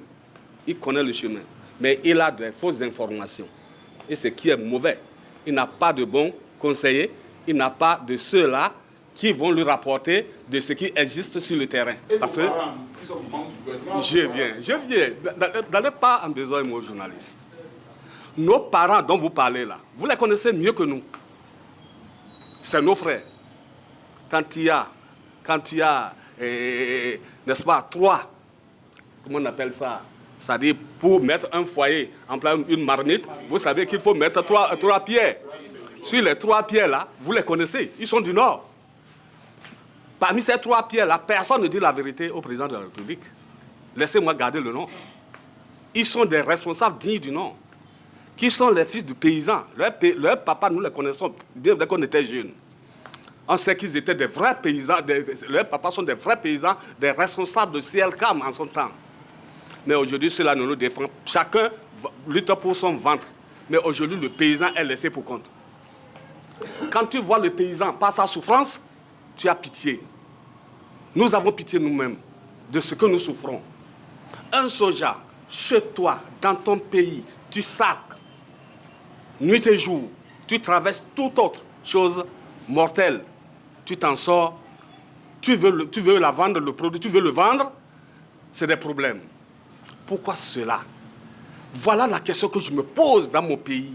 il connaît le chemin. Mais il a des fausses informations. Et ce qui est mauvais. Il n'a pas de bons conseillers. Il n'a pas de ceux-là qui vont lui rapporter de ce qui existe sur le terrain. Parce que je viens. N'allez pas en besoin, moi, journaliste. Nos parents dont vous parlez là, vous les connaissez mieux que nous. C'est nos frères. Quand il y a, n'est-ce pas, 3, comment on appelle ça? C'est-à-dire, pour mettre un foyer, en plein une marmite, vous savez qu'il faut mettre 3 pierres. Sur les 3 pierres-là, vous les connaissez, ils sont du Nord. Parmi ces 3 pierres-là, personne ne dit la vérité au président de la République. Laissez-moi garder le nom. Ils sont des responsables dignes du nom, qui sont les fils de paysans. Leurs papas, nous les connaissons bien dès qu'on était jeunes. On sait qu'ils étaient des vrais paysans, leurs papas sont des vrais paysans, des responsables de CLCAM en son temps. Mais aujourd'hui, cela ne nous défend. Chacun lutte pour son ventre. Mais aujourd'hui, le paysan est laissé pour compte. Quand tu vois le paysan par sa souffrance, tu as pitié. Nous avons pitié nous-mêmes de ce que nous souffrons. Un soja, chez toi, dans ton pays, tu sacs, nuit et jour, tu traverses toute autre chose mortelle. Tu t'en sors, tu veux la vendre, le produit, tu veux le vendre, c'est des problèmes. Pourquoi cela? Voilà la question que je me pose dans mon pays.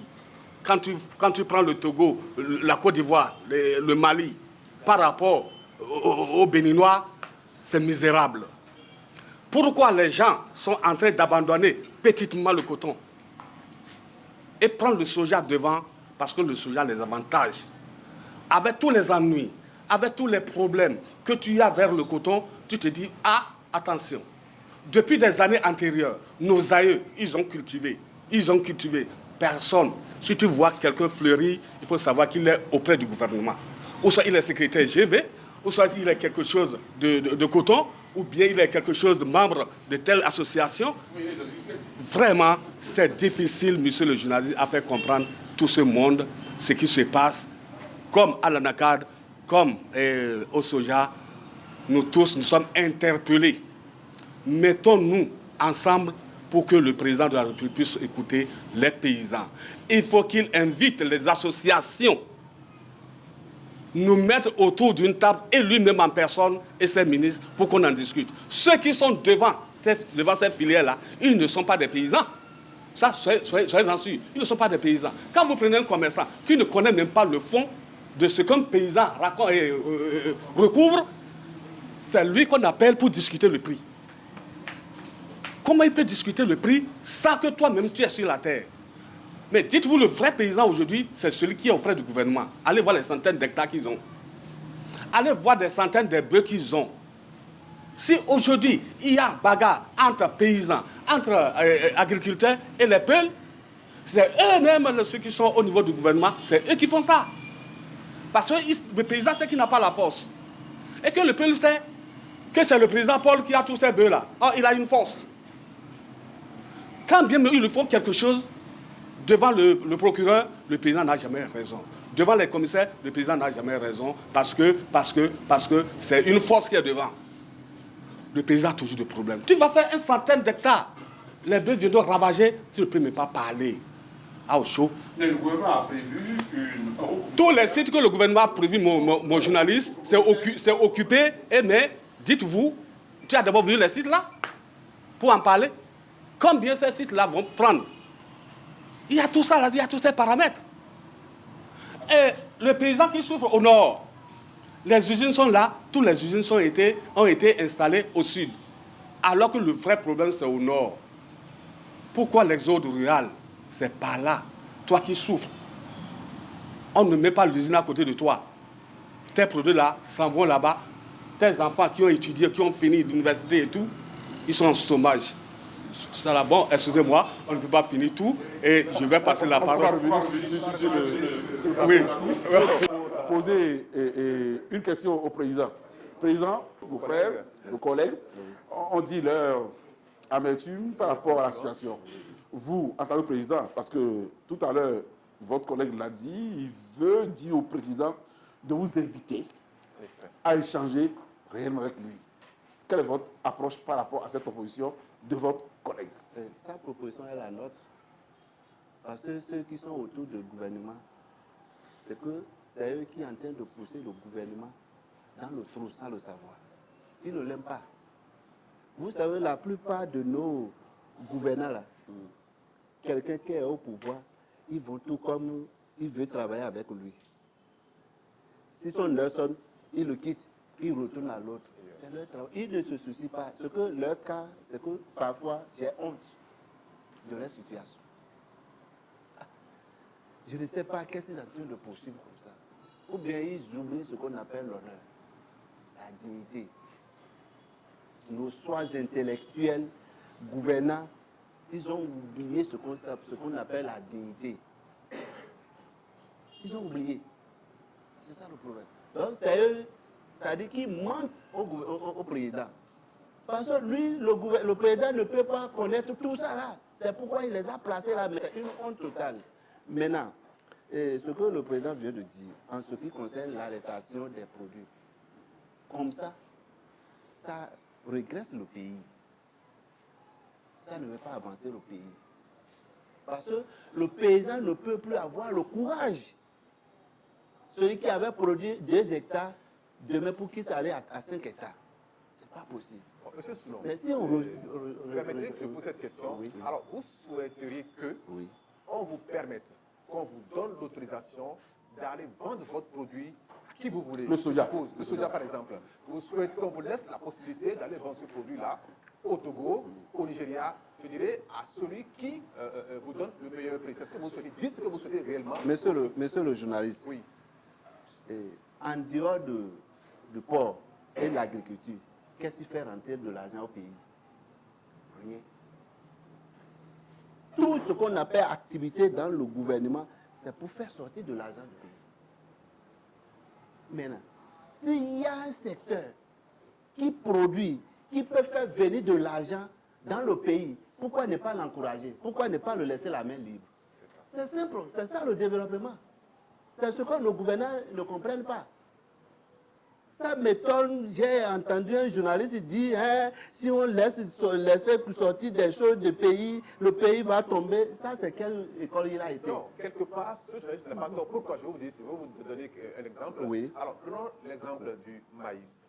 Quand tu prends le Togo, la Côte d'Ivoire, le Mali, par rapport aux Béninois, c'est misérable. Pourquoi les gens sont en train d'abandonner petitement le coton et prendre le soja devant? Parce que le soja a les avantages. Avec tous les ennuis, avec tous les problèmes que tu as vers le coton, tu te dis, ah, attention. Depuis des années antérieures, nos aïeux, ils ont cultivé. Personne. Si tu vois quelqu'un fleurir, il faut savoir qu'il est auprès du gouvernement. Ou soit il est secrétaire GV, ou soit il est quelque chose de coton, ou bien il est quelque chose de membre de telle association. Vraiment, c'est difficile, monsieur le journaliste, à faire comprendre tout ce monde, ce qui se passe, comme à l'anacade, comme au soja, nous tous, nous sommes interpellés. Mettons-nous ensemble pour que le président de la République puisse écouter les paysans. Il faut qu'il invite les associations, nous mettre autour d'une table, et lui-même en personne, et ses ministres, pour qu'on en discute. Ceux qui sont devant ces filières-là, ils ne sont pas des paysans. Ça, soyez-en sûrs, ils ne sont pas des paysans. Quand vous prenez un commerçant qui ne connaît même pas le fond de ce qu'un paysan recouvre, c'est lui qu'on appelle pour discuter le prix. Comment il peut discuter le prix sans que toi-même tu es sur la terre? Mais dites-vous, le vrai paysan aujourd'hui, c'est celui qui est auprès du gouvernement. Allez voir les centaines d'hectares qu'ils ont. Allez voir des centaines de bœufs qu'ils ont. Si aujourd'hui, il y a bagarre entre paysans, entre agriculteurs et les peuples, c'est eux-mêmes, ceux qui sont au niveau du gouvernement, c'est eux qui font ça. Parce que le paysan sait qu'il n'a pas la force. Et que le peuple sait que c'est le président Paul qui a tous ces bœufs-là. Or, il a une force. Quand bien ils lui font quelque chose, devant le procureur, le président n'a jamais raison. Devant les commissaires, le président n'a jamais raison parce que c'est une force qui est devant. Le président a toujours des problèmes. Tu vas faire une centaine d'hectares. Les bœufs viennent de ravager, tu ne peux même pas parler. Ah, au chaud. Mais le gouvernement a prévu une... Tous les sites que le gouvernement a prévu, mon journaliste, c'est occupé. Mais dites-vous, tu as d'abord vu les sites là pour en parler. Combien ces sites-là vont prendre? Il y a tout ça là, il y a tous ces paramètres. Et le paysan qui souffre au nord, les usines sont là, toutes les usines ont été installées au sud. Alors que le vrai problème, c'est au nord. Pourquoi l'exode rural? C'est pas là. Toi qui souffres. On ne met pas l'usine à côté de toi. Tes produits là s'en vont là-bas. Tes enfants qui ont étudié, qui ont fini l'université et tout, ils sont en chômage. Ça là, bon, excusez-moi, on ne peut pas finir tout et je vais passer la parole. Oui. Poser une question au président. Président, vos frères, vos collègues, on dit leur amertume par rapport à la situation. Vous, en tant que président, parce que tout à l'heure, votre collègue l'a dit, il veut dire au président de vous inviter à échanger réellement avec lui. Quelle est votre approche par rapport à cette proposition de votre collègue? Sa proposition est la nôtre. Parce que ceux qui sont autour du gouvernement, c'est eux qui sont en train de pousser le gouvernement dans le trou sans le savoir. Ils ne l'aiment pas. Vous savez, la plupart de nos gouvernants, là, quelqu'un qui est au pouvoir, ils vont tout comme il veut travailler avec lui. Si son heure sonne, il le quitte, il retourne à l'autre. C'est leur travail. Ils ne se soucient pas. Ce que leur cas, c'est que parfois, j'ai honte de leur situation. Je ne sais pas qu'est-ce qu'ils sont en train de poursuivre comme ça. Ou bien ils oublient ce qu'on appelle l'honneur, la dignité. Nos soins intellectuels, gouvernants, ils ont oublié ce qu'on appelle la dignité. Ils ont oublié. C'est ça le problème. Donc c'est eux, ça dit qu'ils mentent au président. Parce que lui, le président ne peut pas connaître tout ça là. C'est pourquoi il les a placés là. Mais c'est une honte totale. Maintenant, ce que le président vient de dire, en ce qui concerne l'arrêtation des produits, comme ça régresse le pays. Ça ne veut pas avancer le pays. Parce que le paysan ne peut plus avoir le courage. Celui qui avait produit 2 hectares, demain pour qu'il s'allait à 5 hectares. Ce n'est pas possible. Bon, Monsieur Soulon, Mais si on permettez que je pose cette question. Oui. Alors, vous souhaiteriez que Oui. on vous permette, qu'on vous donne l'autorisation d'aller vendre votre produit à qui vous voulez. Le soja. Le soja, par exemple. Vous souhaitez qu'on vous laisse la possibilité d'aller vendre ce produit-là au Togo, au Nigeria, je dirais, à celui qui vous donne le meilleur prix. C'est ce que vous souhaitez. Dites ce que vous souhaitez réellement. Monsieur le journaliste, Oui. En dehors du port et de l'agriculture, qu'est-ce qui fait rentrer de l'argent au pays? Rien. Tout ce qu'on appelle activité dans le gouvernement, c'est pour faire sortir de l'argent du pays. Maintenant, s'il y a un secteur qui produit, qui peut faire venir de l'argent dans le pays, pourquoi ne pas l'encourager? Pourquoi ne pas le laisser la main libre? C'est simple, c'est ça le développement. C'est ce que nos gouvernants ne comprennent pas. Ça m'étonne, j'ai entendu un journaliste dire, hein, si on laisse sortir des choses du pays, le pays va tomber. Ça, c'est quelle école il a été? Non, quelque part, ce journaliste n'a pas tort. Pourquoi? Je vais vous dire, si vous vous donner un exemple. Oui. Alors, prenons l'exemple du maïs.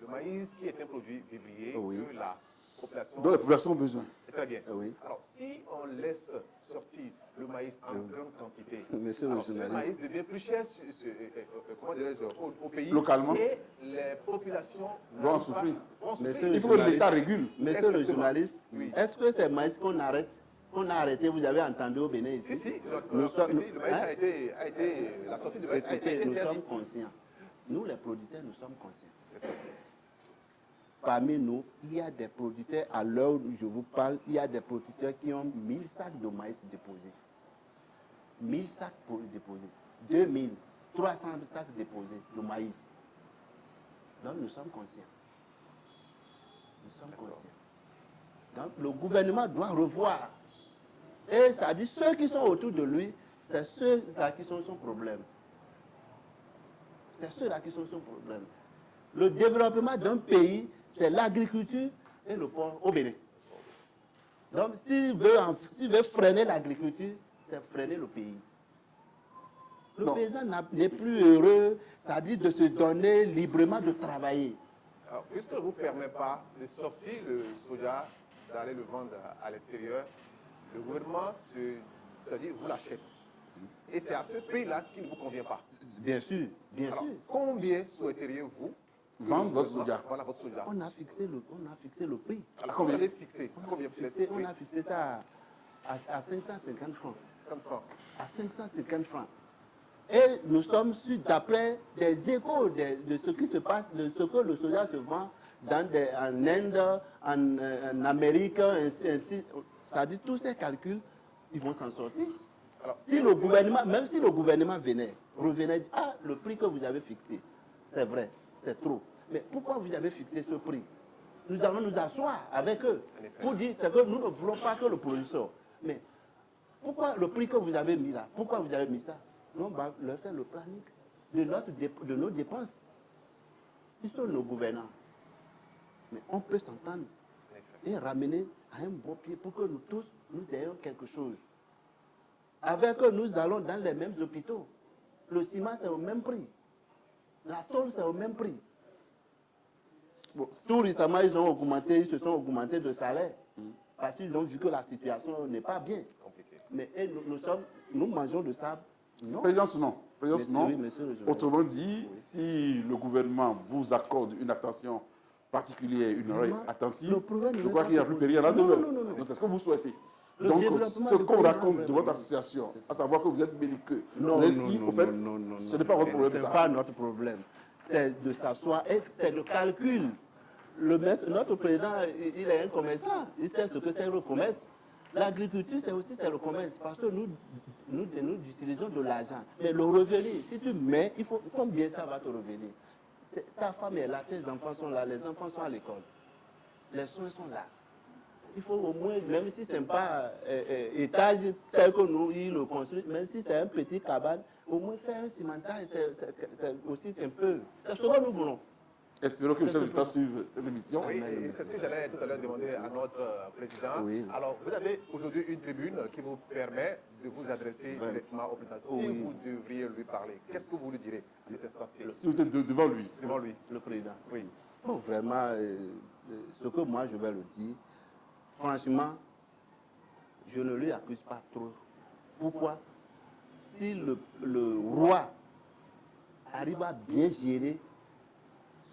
Le maïs qui est un produit vivrier que la population... Dont la population a besoin. Très bien. Oui. Alors, si on laisse sortir le maïs en grande quantité, Monsieur le alors, ce journaliste. maïs devient plus cher comment dirais-je, au pays. Localement. Et les populations Vont en n'arrivent pas- souffrir. vont Monsieur souffrir. Il faut que l'État régule. Monsieur le Exactement. journaliste, Oui. est-ce que c'est maïs qu'on arrête, qu'on a arrêté, vous avez entendu au Bénin ici? Si, Nous sommes- le maïs hein? a été, la sortie du maïs a été Écoutez, nous interdite. sommes conscients. Nous, les producteurs, nous sommes conscients. C'est ça. Parmi nous, il y a des producteurs, à l'heure où je vous parle, il y a des producteurs qui ont 1000 sacs de maïs déposés. 1000 sacs déposés. 2000, 300 sacs déposés de maïs. Donc nous sommes conscients. Nous sommes conscients. Donc le gouvernement doit revoir. Et ça dit, ceux qui sont autour de lui, c'est ceux-là qui sont son problème. C'est ceux-là qui sont son problème. Le développement d'un pays, c'est l'agriculture et le port au Bénin. Donc, s'il veut freiner l'agriculture, c'est freiner le pays. Le Non. paysan n'est plus heureux, ça dit de se donner librement de travailler. Alors, puisque ne vous permet pas de sortir le soja, d'aller le vendre à l'extérieur, le gouvernement se dit, vous l'achète. Et c'est à ce prix-là qu'il ne vous convient pas. Bien sûr, bien Alors, sûr. combien souhaiteriez-vous que Vendre le votre gouvernement- soja. Voilà votre soja. On a fixé le prix. Alors, combien? vous l'avez fixé. Combien vous l'avez fixé? On a fixé ça à 550 francs. 50 francs. À 550 francs. Et nous sommes sûrs, d'après des échos de ce qui se passe, de ce que le soja se vend en Inde, en Amérique, ainsi, ça dit tous ces calculs, ils vont s'en sortir. Alors, Si le gouvernement, même si le gouvernement revenait, ah, le prix que vous avez fixé, c'est vrai, c'est trop. Mais pourquoi vous avez fixé ce prix? Nous allons nous asseoir avec eux En effet. pour dire c'est que nous ne voulons pas que le produit sorte. Mais pourquoi le prix que vous avez mis là? Pourquoi vous avez mis ça? Nous, on va leur faire le planning de nos dépenses. Ils sont nos gouvernants. Mais on peut s'entendre en effet. et ramener à un bon pied pour que nous tous, nous ayons quelque chose. Avec eux, nous allons dans les mêmes hôpitaux. Le ciment, c'est au même prix. La tôle, c'est au même prix. Bon, tout récemment, ils se sont augmentés de salaire. Parce qu'ils ont vu que la situation n'est pas bien. Compliqué. Mais nous mangeons de ça. Non. Présidence, non. Présidence, Monsieur- non. oui, monsieur le journaliste. Autrement dit, si le gouvernement vous accorde une attention particulière, une oreille Vraiment, attentive, le problème je ne crois va qu'il n'y a pas plus se péril à la poser. demeure. Non, non, non. Donc c'est ce que vous souhaitez. Le Donc développement ce du qu'on pays, raconte de vraiment, votre association, c'est ça. à savoir que vous êtes belliqueux, Non, mais non, si, non, au fait, non, non, ce n'est pas votre problème. Ce n'est ça. pas notre problème. C'est de s'asseoir, et c'est le calcul. Notre président, il est un commerçant. Il sait ce que c'est le commerce. L'agriculture, c'est le commerce. Parce que nous utilisons de l'argent. Mais le revenu, si tu mets, combien ça va te revenir? Ta femme est là, tes enfants sont là, les enfants sont à l'école. Les soins sont là. Il faut au moins, même si ce n'est pas étage tel que nous, ils le construisent, même si c'est un petit cabane, au moins faire un cimentage, c'est aussi un peu. C'est ce que nous voulons. Espérons que le chef d'État suive cette émission. Oui, et c'est ce que j'allais tout à l'heure demander à notre président. Oui. Alors, vous avez aujourd'hui une tribune qui vous permet de vous adresser directement au président. Si Oui. vous devriez lui parler, qu'est-ce que vous lui direz à cet instant T Si vous êtes devant lui, devant lui? Le président. Oui. Bon, vraiment, ce que moi je vais le dire, franchement, je ne lui accuse pas trop. Pourquoi? Si le roi arrive à bien gérer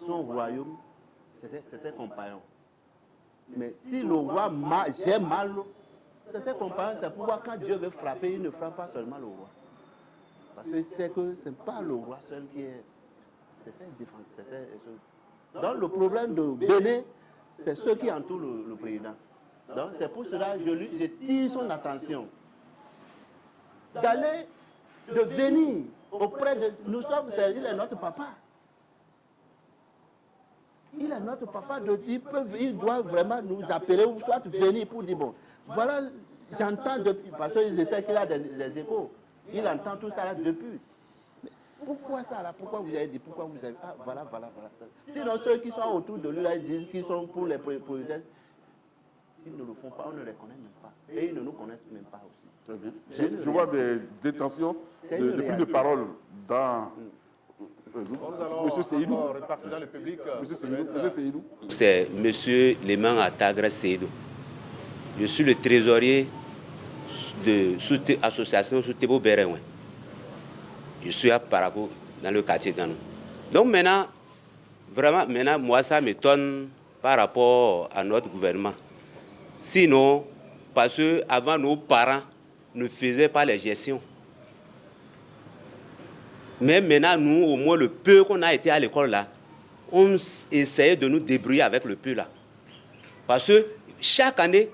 son royaume, c'est ses compagnons. Mais si le roi gère mal, c'est ses compagnons, c'est pourquoi quand Dieu veut frapper, il ne frappe pas seulement le roi. Parce que c'est que ce n'est pas le roi seul qui est. C'est ses défenses, c'est ses choses. Donc le problème de Bénin, c'est ceux qui entourent le président. Donc c'est pour cela que je tire son attention. De venir auprès de... il est notre papa. Il est notre papa, il doit vraiment nous appeler ou soit venir pour dire, bon, voilà, j'entends depuis, parce que je sais qu'il a des échos, il entend tout ça là depuis. Pourquoi ça là? Pourquoi vous avez dit? Pourquoi vous avez... Ah, voilà. Sinon, ceux qui sont autour de lui, là, ils disent qu'ils sont pour les producteurs. Ils ne le font pas, on ne les connaît même pas. Et ils ne nous connaissent même pas aussi. Très bien. Je vois des intentions de prise de parole dans... Monsieur Seydou. Dans le public. Monsieur Seydou. C'est Monsieur Leman Atagre Seydou. Je suis le trésorier de l'association Soutebo Béréouin. Je suis à Parakou, dans le quartier Ganou. Donc maintenant, vraiment, moi, ça m'étonne par rapport à notre gouvernement. Sinon, parce qu'avant, nos parents ne faisaient pas les gestions. Mais maintenant, nous, au moins, le peu qu'on a été à l'école là, on essayait de nous débrouiller avec le peu là. Parce que chaque année,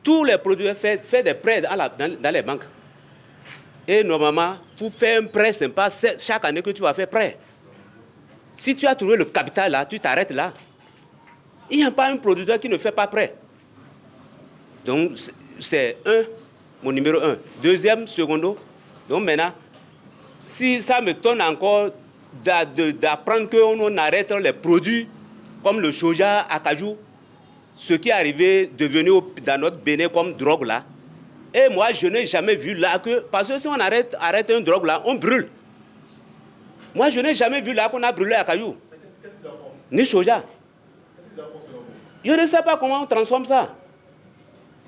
tous les producteurs font des prêts dans les banques. Et normalement, pour faire un prêt, ce n'est pas chaque année que tu vas faire prêt. Si tu as trouvé le capital là, tu t'arrêtes là. Il n'y a pas un producteur qui ne fait pas prêt. Donc, c'est mon numéro 1. Deuxième, secondo. Donc maintenant, si ça me donne encore d'apprendre qu'on arrête les produits comme le soja à cajou, ce qui est arrivé devenu dans notre Bénin comme drogue là. Et moi, je n'ai jamais vu là que... Parce que si on arrête une drogue là, on brûle. Moi, je n'ai jamais vu là qu'on a brûlé à cajou. Ni soja. Je ne sais pas comment on transforme ça.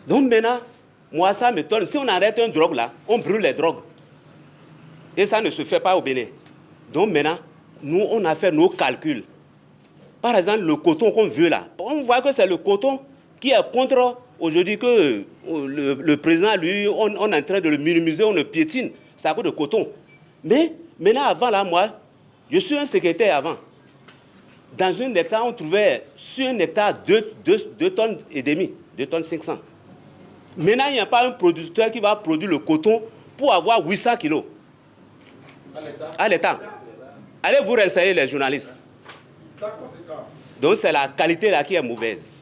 Donc maintenant, moi, ça me donne... Si on arrête une drogue là, on brûle les drogues. Et ça ne se fait pas au Bénin. Donc maintenant, nous, on a fait nos calculs. Par exemple, le coton qu'on veut là, on voit que c'est le coton qui est contre aujourd'hui que le président, lui, on est en train de le minimiser, on le piétine. C'est à cause de coton. Mais maintenant, avant là, moi, je suis un secrétaire avant. Dans un hectare, on trouvait sur un hectare 2 tonnes et demi, 2 tonnes 500. Maintenant, il n'y a pas un producteur qui va produire le coton pour avoir 800 kilos. À l'État. Allez vous renseigner les journalistes. Donc c'est la qualité là qui est mauvaise.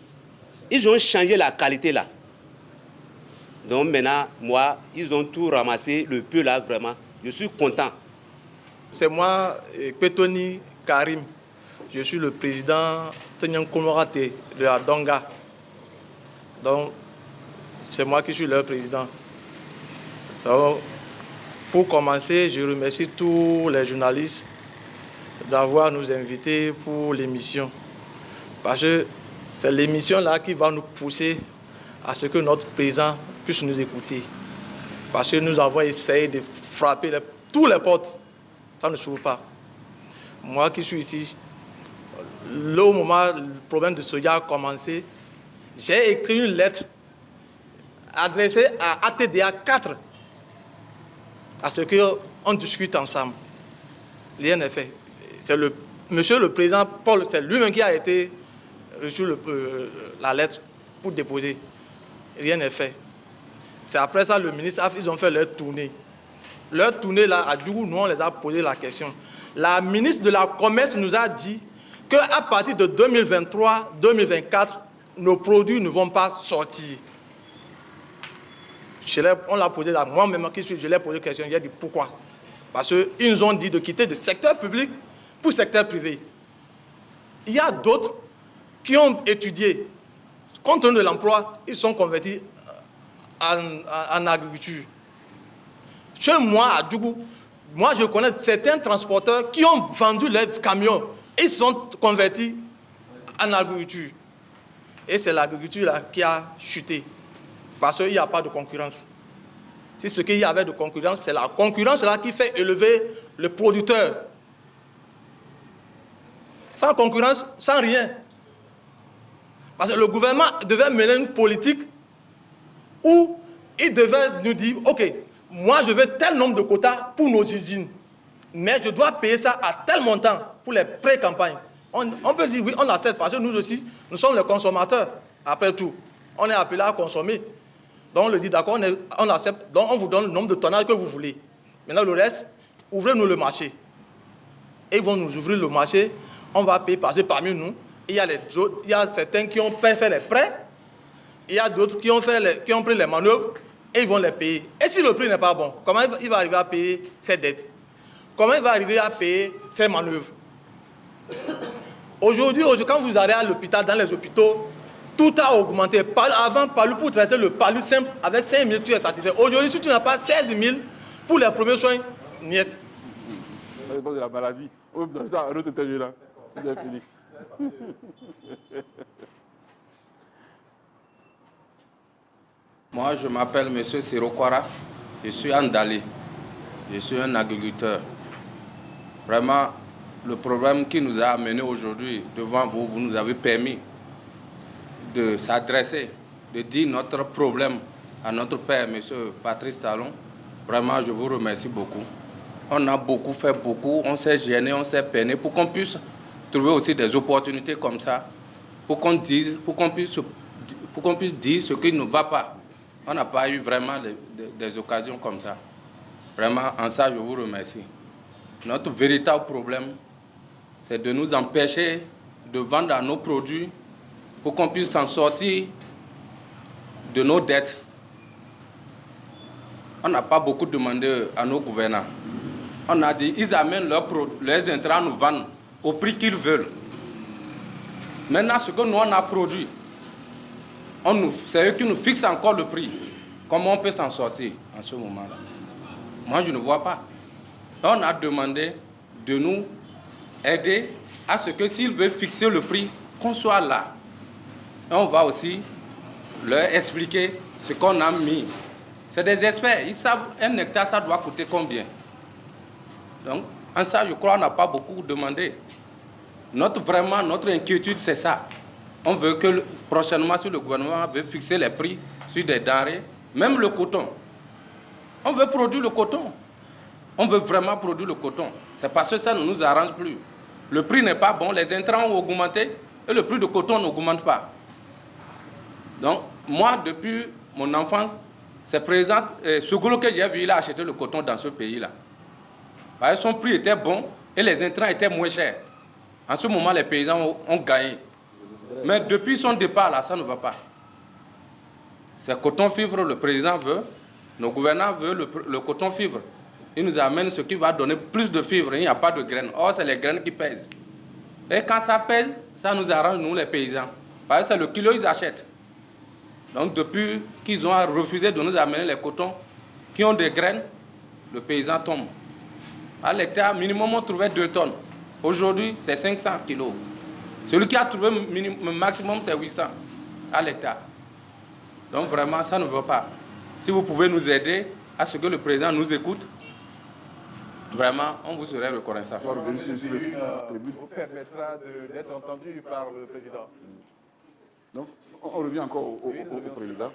Ils ont changé la qualité là. Donc maintenant, moi, ils ont tout ramassé, le peu là vraiment. Je suis content. C'est moi, Petoni Karim. Je suis le président Tenyan Komorate de la Donga. Donc, c'est moi qui suis leur président. Donc, pour commencer, je remercie tous les journalistes d'avoir nous invités pour l'émission. Parce que c'est l'émission-là qui va nous pousser à ce que notre président puisse nous écouter. Parce que nous avons essayé de frapper toutes les portes. Ça ne s'ouvre pas. Moi qui suis ici, au moment où le problème de soja a commencé, j'ai écrit une lettre adressée à ATDA 4 à ce qu'on discute ensemble. Rien n'est fait. C'est monsieur le président Paul, c'est lui-même qui a été reçu la lettre pour déposer. Rien n'est fait. C'est après ça, le ministre, ils ont fait leur tournée. Leur tournée là, à Djougou, nous on les a posé la question. La ministre de la Commerce nous a dit qu'à partir de 2023-2024, nos produits ne vont pas sortir. On l'a posé là, moi-même, je l'ai posé la question, j'ai dit pourquoi? Parce qu'ils nous ont dit de quitter le secteur public pour le secteur privé. Il y a d'autres qui ont étudié. Compte tenu de l'emploi, ils sont convertis en agriculture. Chez moi, à Djougou, moi je connais certains transporteurs qui ont vendu leurs camions. Ils sont convertis en agriculture. Et c'est l'agriculture là qui a chuté. Parce qu'il n'y a pas de concurrence. Si ce qu'il y avait de concurrence, c'est la concurrence là qui fait élever le producteur. Sans concurrence, sans rien. Parce que le gouvernement devait mener une politique où il devait nous dire, ok, moi je veux tel nombre de quotas pour nos usines, mais je dois payer ça à tel montant pour les pré-campagnes. On peut dire oui, on accepte parce que nous aussi, nous sommes les consommateurs, après tout. On est appelé à consommer. Donc on le dit d'accord, on accepte, donc on vous donne le nombre de tonnages que vous voulez. Maintenant le reste, ouvrez-nous le marché. Et ils vont nous ouvrir le marché, on va payer parce que parmi nous, il y a certains qui ont fait les prêts, il y a d'autres qui ont pris les manœuvres et ils vont les payer. Et si le prix n'est pas bon, comment il va arriver à payer ces dettes? comment il va arriver à payer ses manœuvres? Aujourd'hui, quand vous allez à l'hôpital, dans les hôpitaux, tout a augmenté. Avant, pour traiter le palu simple, avec 5 000, tu es satisfait. Aujourd'hui, si tu n'as pas 16 000 pour les premiers soins, niet. Ça dépend de la maladie. On peut ça à un autre interview là. C'est bien fini. Moi, je m'appelle M. Sirokwara. Je suis andalé. Je suis un agriculteur. Vraiment, le problème qui nous a amenés aujourd'hui devant vous, vous nous avez permis de s'adresser, de dire notre problème à notre père, M. Patrice Talon. Vraiment, je vous remercie beaucoup. On a beaucoup fait beaucoup, on s'est gêné, on s'est peiné pour qu'on puisse trouver aussi des opportunités comme ça, pour qu'on puisse dire ce qui ne va pas. On n'a pas eu vraiment des occasions comme ça. Vraiment, en ça, je vous remercie. Notre véritable problème, c'est de nous empêcher de vendre nos produits pour qu'on puisse s'en sortir de nos dettes. On n'a pas beaucoup demandé à nos gouvernants. On a dit ils amènent leurs intrants nous vendent au prix qu'ils veulent. Maintenant, ce que nous on a produit, c'est eux qui nous fixent encore le prix. Comment on peut s'en sortir en ce moment-là? Moi, je ne vois pas. On a demandé de nous aider à ce que s'ils veulent fixer le prix, qu'on soit là. Et on va aussi leur expliquer ce qu'on a mis. C'est des experts, ils savent un hectare, ça doit coûter combien. Donc, en ça, je crois qu'on n'a pas beaucoup demandé. Vraiment, notre inquiétude, c'est ça. On veut que prochainement, si le gouvernement veut fixer les prix sur des denrées, même le coton. On veut produire le coton. On veut vraiment produire le coton. C'est parce que ça ne nous arrange plus. Le prix n'est pas bon, les intrants ont augmenté et le prix de coton n'augmente pas. Donc, moi, depuis mon enfance, c'est président Sogolo que j'ai vu, il a acheté le coton dans ce pays-là. Parce que son prix était bon et les intrants étaient moins chers. En ce moment, les paysans ont gagné. Mais depuis son départ, là, ça ne va pas. C'est coton fibre, le président veut, nos gouvernants veulent le coton fibre. Ils nous amènent ce qui va donner plus de fibres. Il n'y a pas de graines. Or, c'est les graines qui pèsent. Et quand ça pèse, ça nous arrange, nous, les paysans. Parce que c'est le kilo qu'ils achètent. Donc, depuis qu'ils ont refusé de nous amener les cotons qui ont des graines, le paysan tombe. À l'hectare, minimum, on trouvait 2 tonnes. Aujourd'hui, c'est 500 kilos. Celui qui a trouvé le maximum, c'est 800 à l'hectare. Donc, vraiment, ça ne va pas. Si vous pouvez nous aider à ce que le président nous écoute, vraiment, on vous serait reconnaissant. Vous permettra d'être entendu par le président. Donc, on revient encore au président.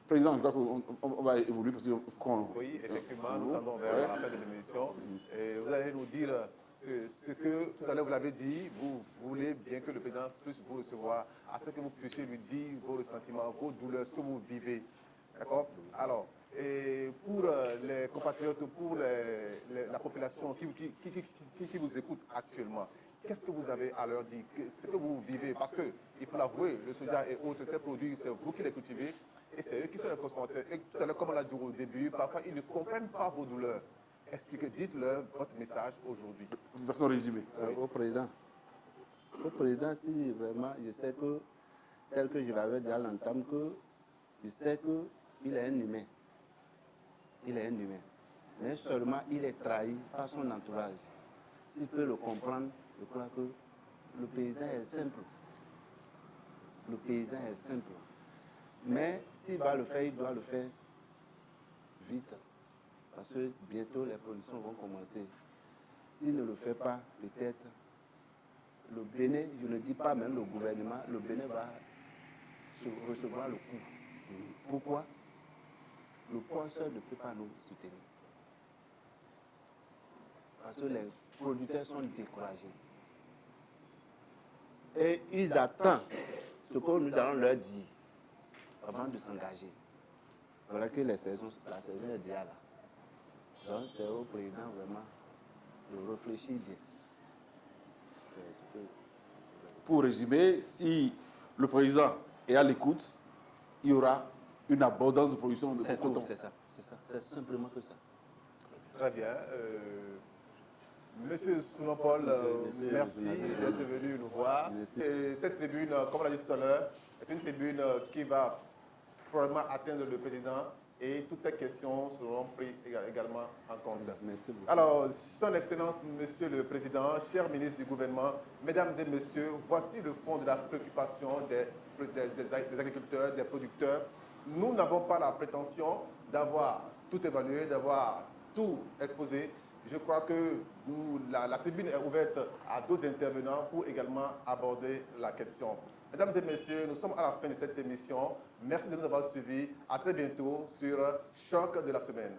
Président, je crois qu'on va évoluer parce qu'on... Oui, effectivement, nous tendons vers la fin de l'émission. Et vous allez nous dire ce que tout à l'heure vous l'avez dit, vous voulez bien que le président puisse vous recevoir afin que vous puissiez lui dire vos ressentiments, vos douleurs, ce que vous vivez. D'accord? Alors, et pour les compatriotes, pour la population qui vous écoute actuellement, qu'est-ce que vous avez à leur dire? Ce que vous vivez, parce qu'il faut l'avouer, le soja et autres, ces produits, c'est vous qui les cultivez et c'est eux qui sont les consommateurs. Et tout à l'heure, comme on l'a dit au début, parfois ils ne comprennent pas vos douleurs. Expliquez, dites-leur votre message aujourd'hui. De façon résumée. Au président, si vraiment, je sais que, tel que je l'avais dit à l'entame, que je sais qu'il est un humain. Il est un humain. Mais seulement, il est trahi par son entourage. S'il peut le comprendre, je crois que le paysan est simple. Le paysan est simple. Mais s'il va le faire, il doit le faire vite. Parce que bientôt, les productions vont commencer. S'il ne le fait pas, peut-être, le Bénin, je ne dis pas même le gouvernement, le Bénin va recevoir le coup. Pourquoi? Le poids seul ne peut pas nous soutenir. Parce que les producteurs sont découragés. Et ils attendent ce que nous allons leur dire avant de s'engager. Voilà que la saison est déjà là. Donc c'est au président vraiment de réfléchir bien. Pour résumer, si le président est à l'écoute, il y aura une abondance de production de coton. C'est ça. C'est simplement que ça. Très bien. Monsieur Sounopol, Monsieur merci le journaliste. d'être venu nous voir. Merci. Et cette tribune, comme on l'a dit tout à l'heure, est une tribune qui va probablement atteindre le président et toutes ces questions seront prises également en compte. Merci beaucoup. Alors, Son Excellence, Monsieur le Président, chers ministres du gouvernement, Mesdames et Messieurs, voici le fond de la préoccupation des agriculteurs, des producteurs. Nous n'avons pas la prétention d'avoir tout évalué, d'avoir tout exposé. Je crois que la tribune est ouverte à d'autres intervenants pour également aborder la question. Mesdames et messieurs, nous sommes à la fin de cette émission. Merci de nous avoir suivis. À très bientôt sur Choc de la semaine.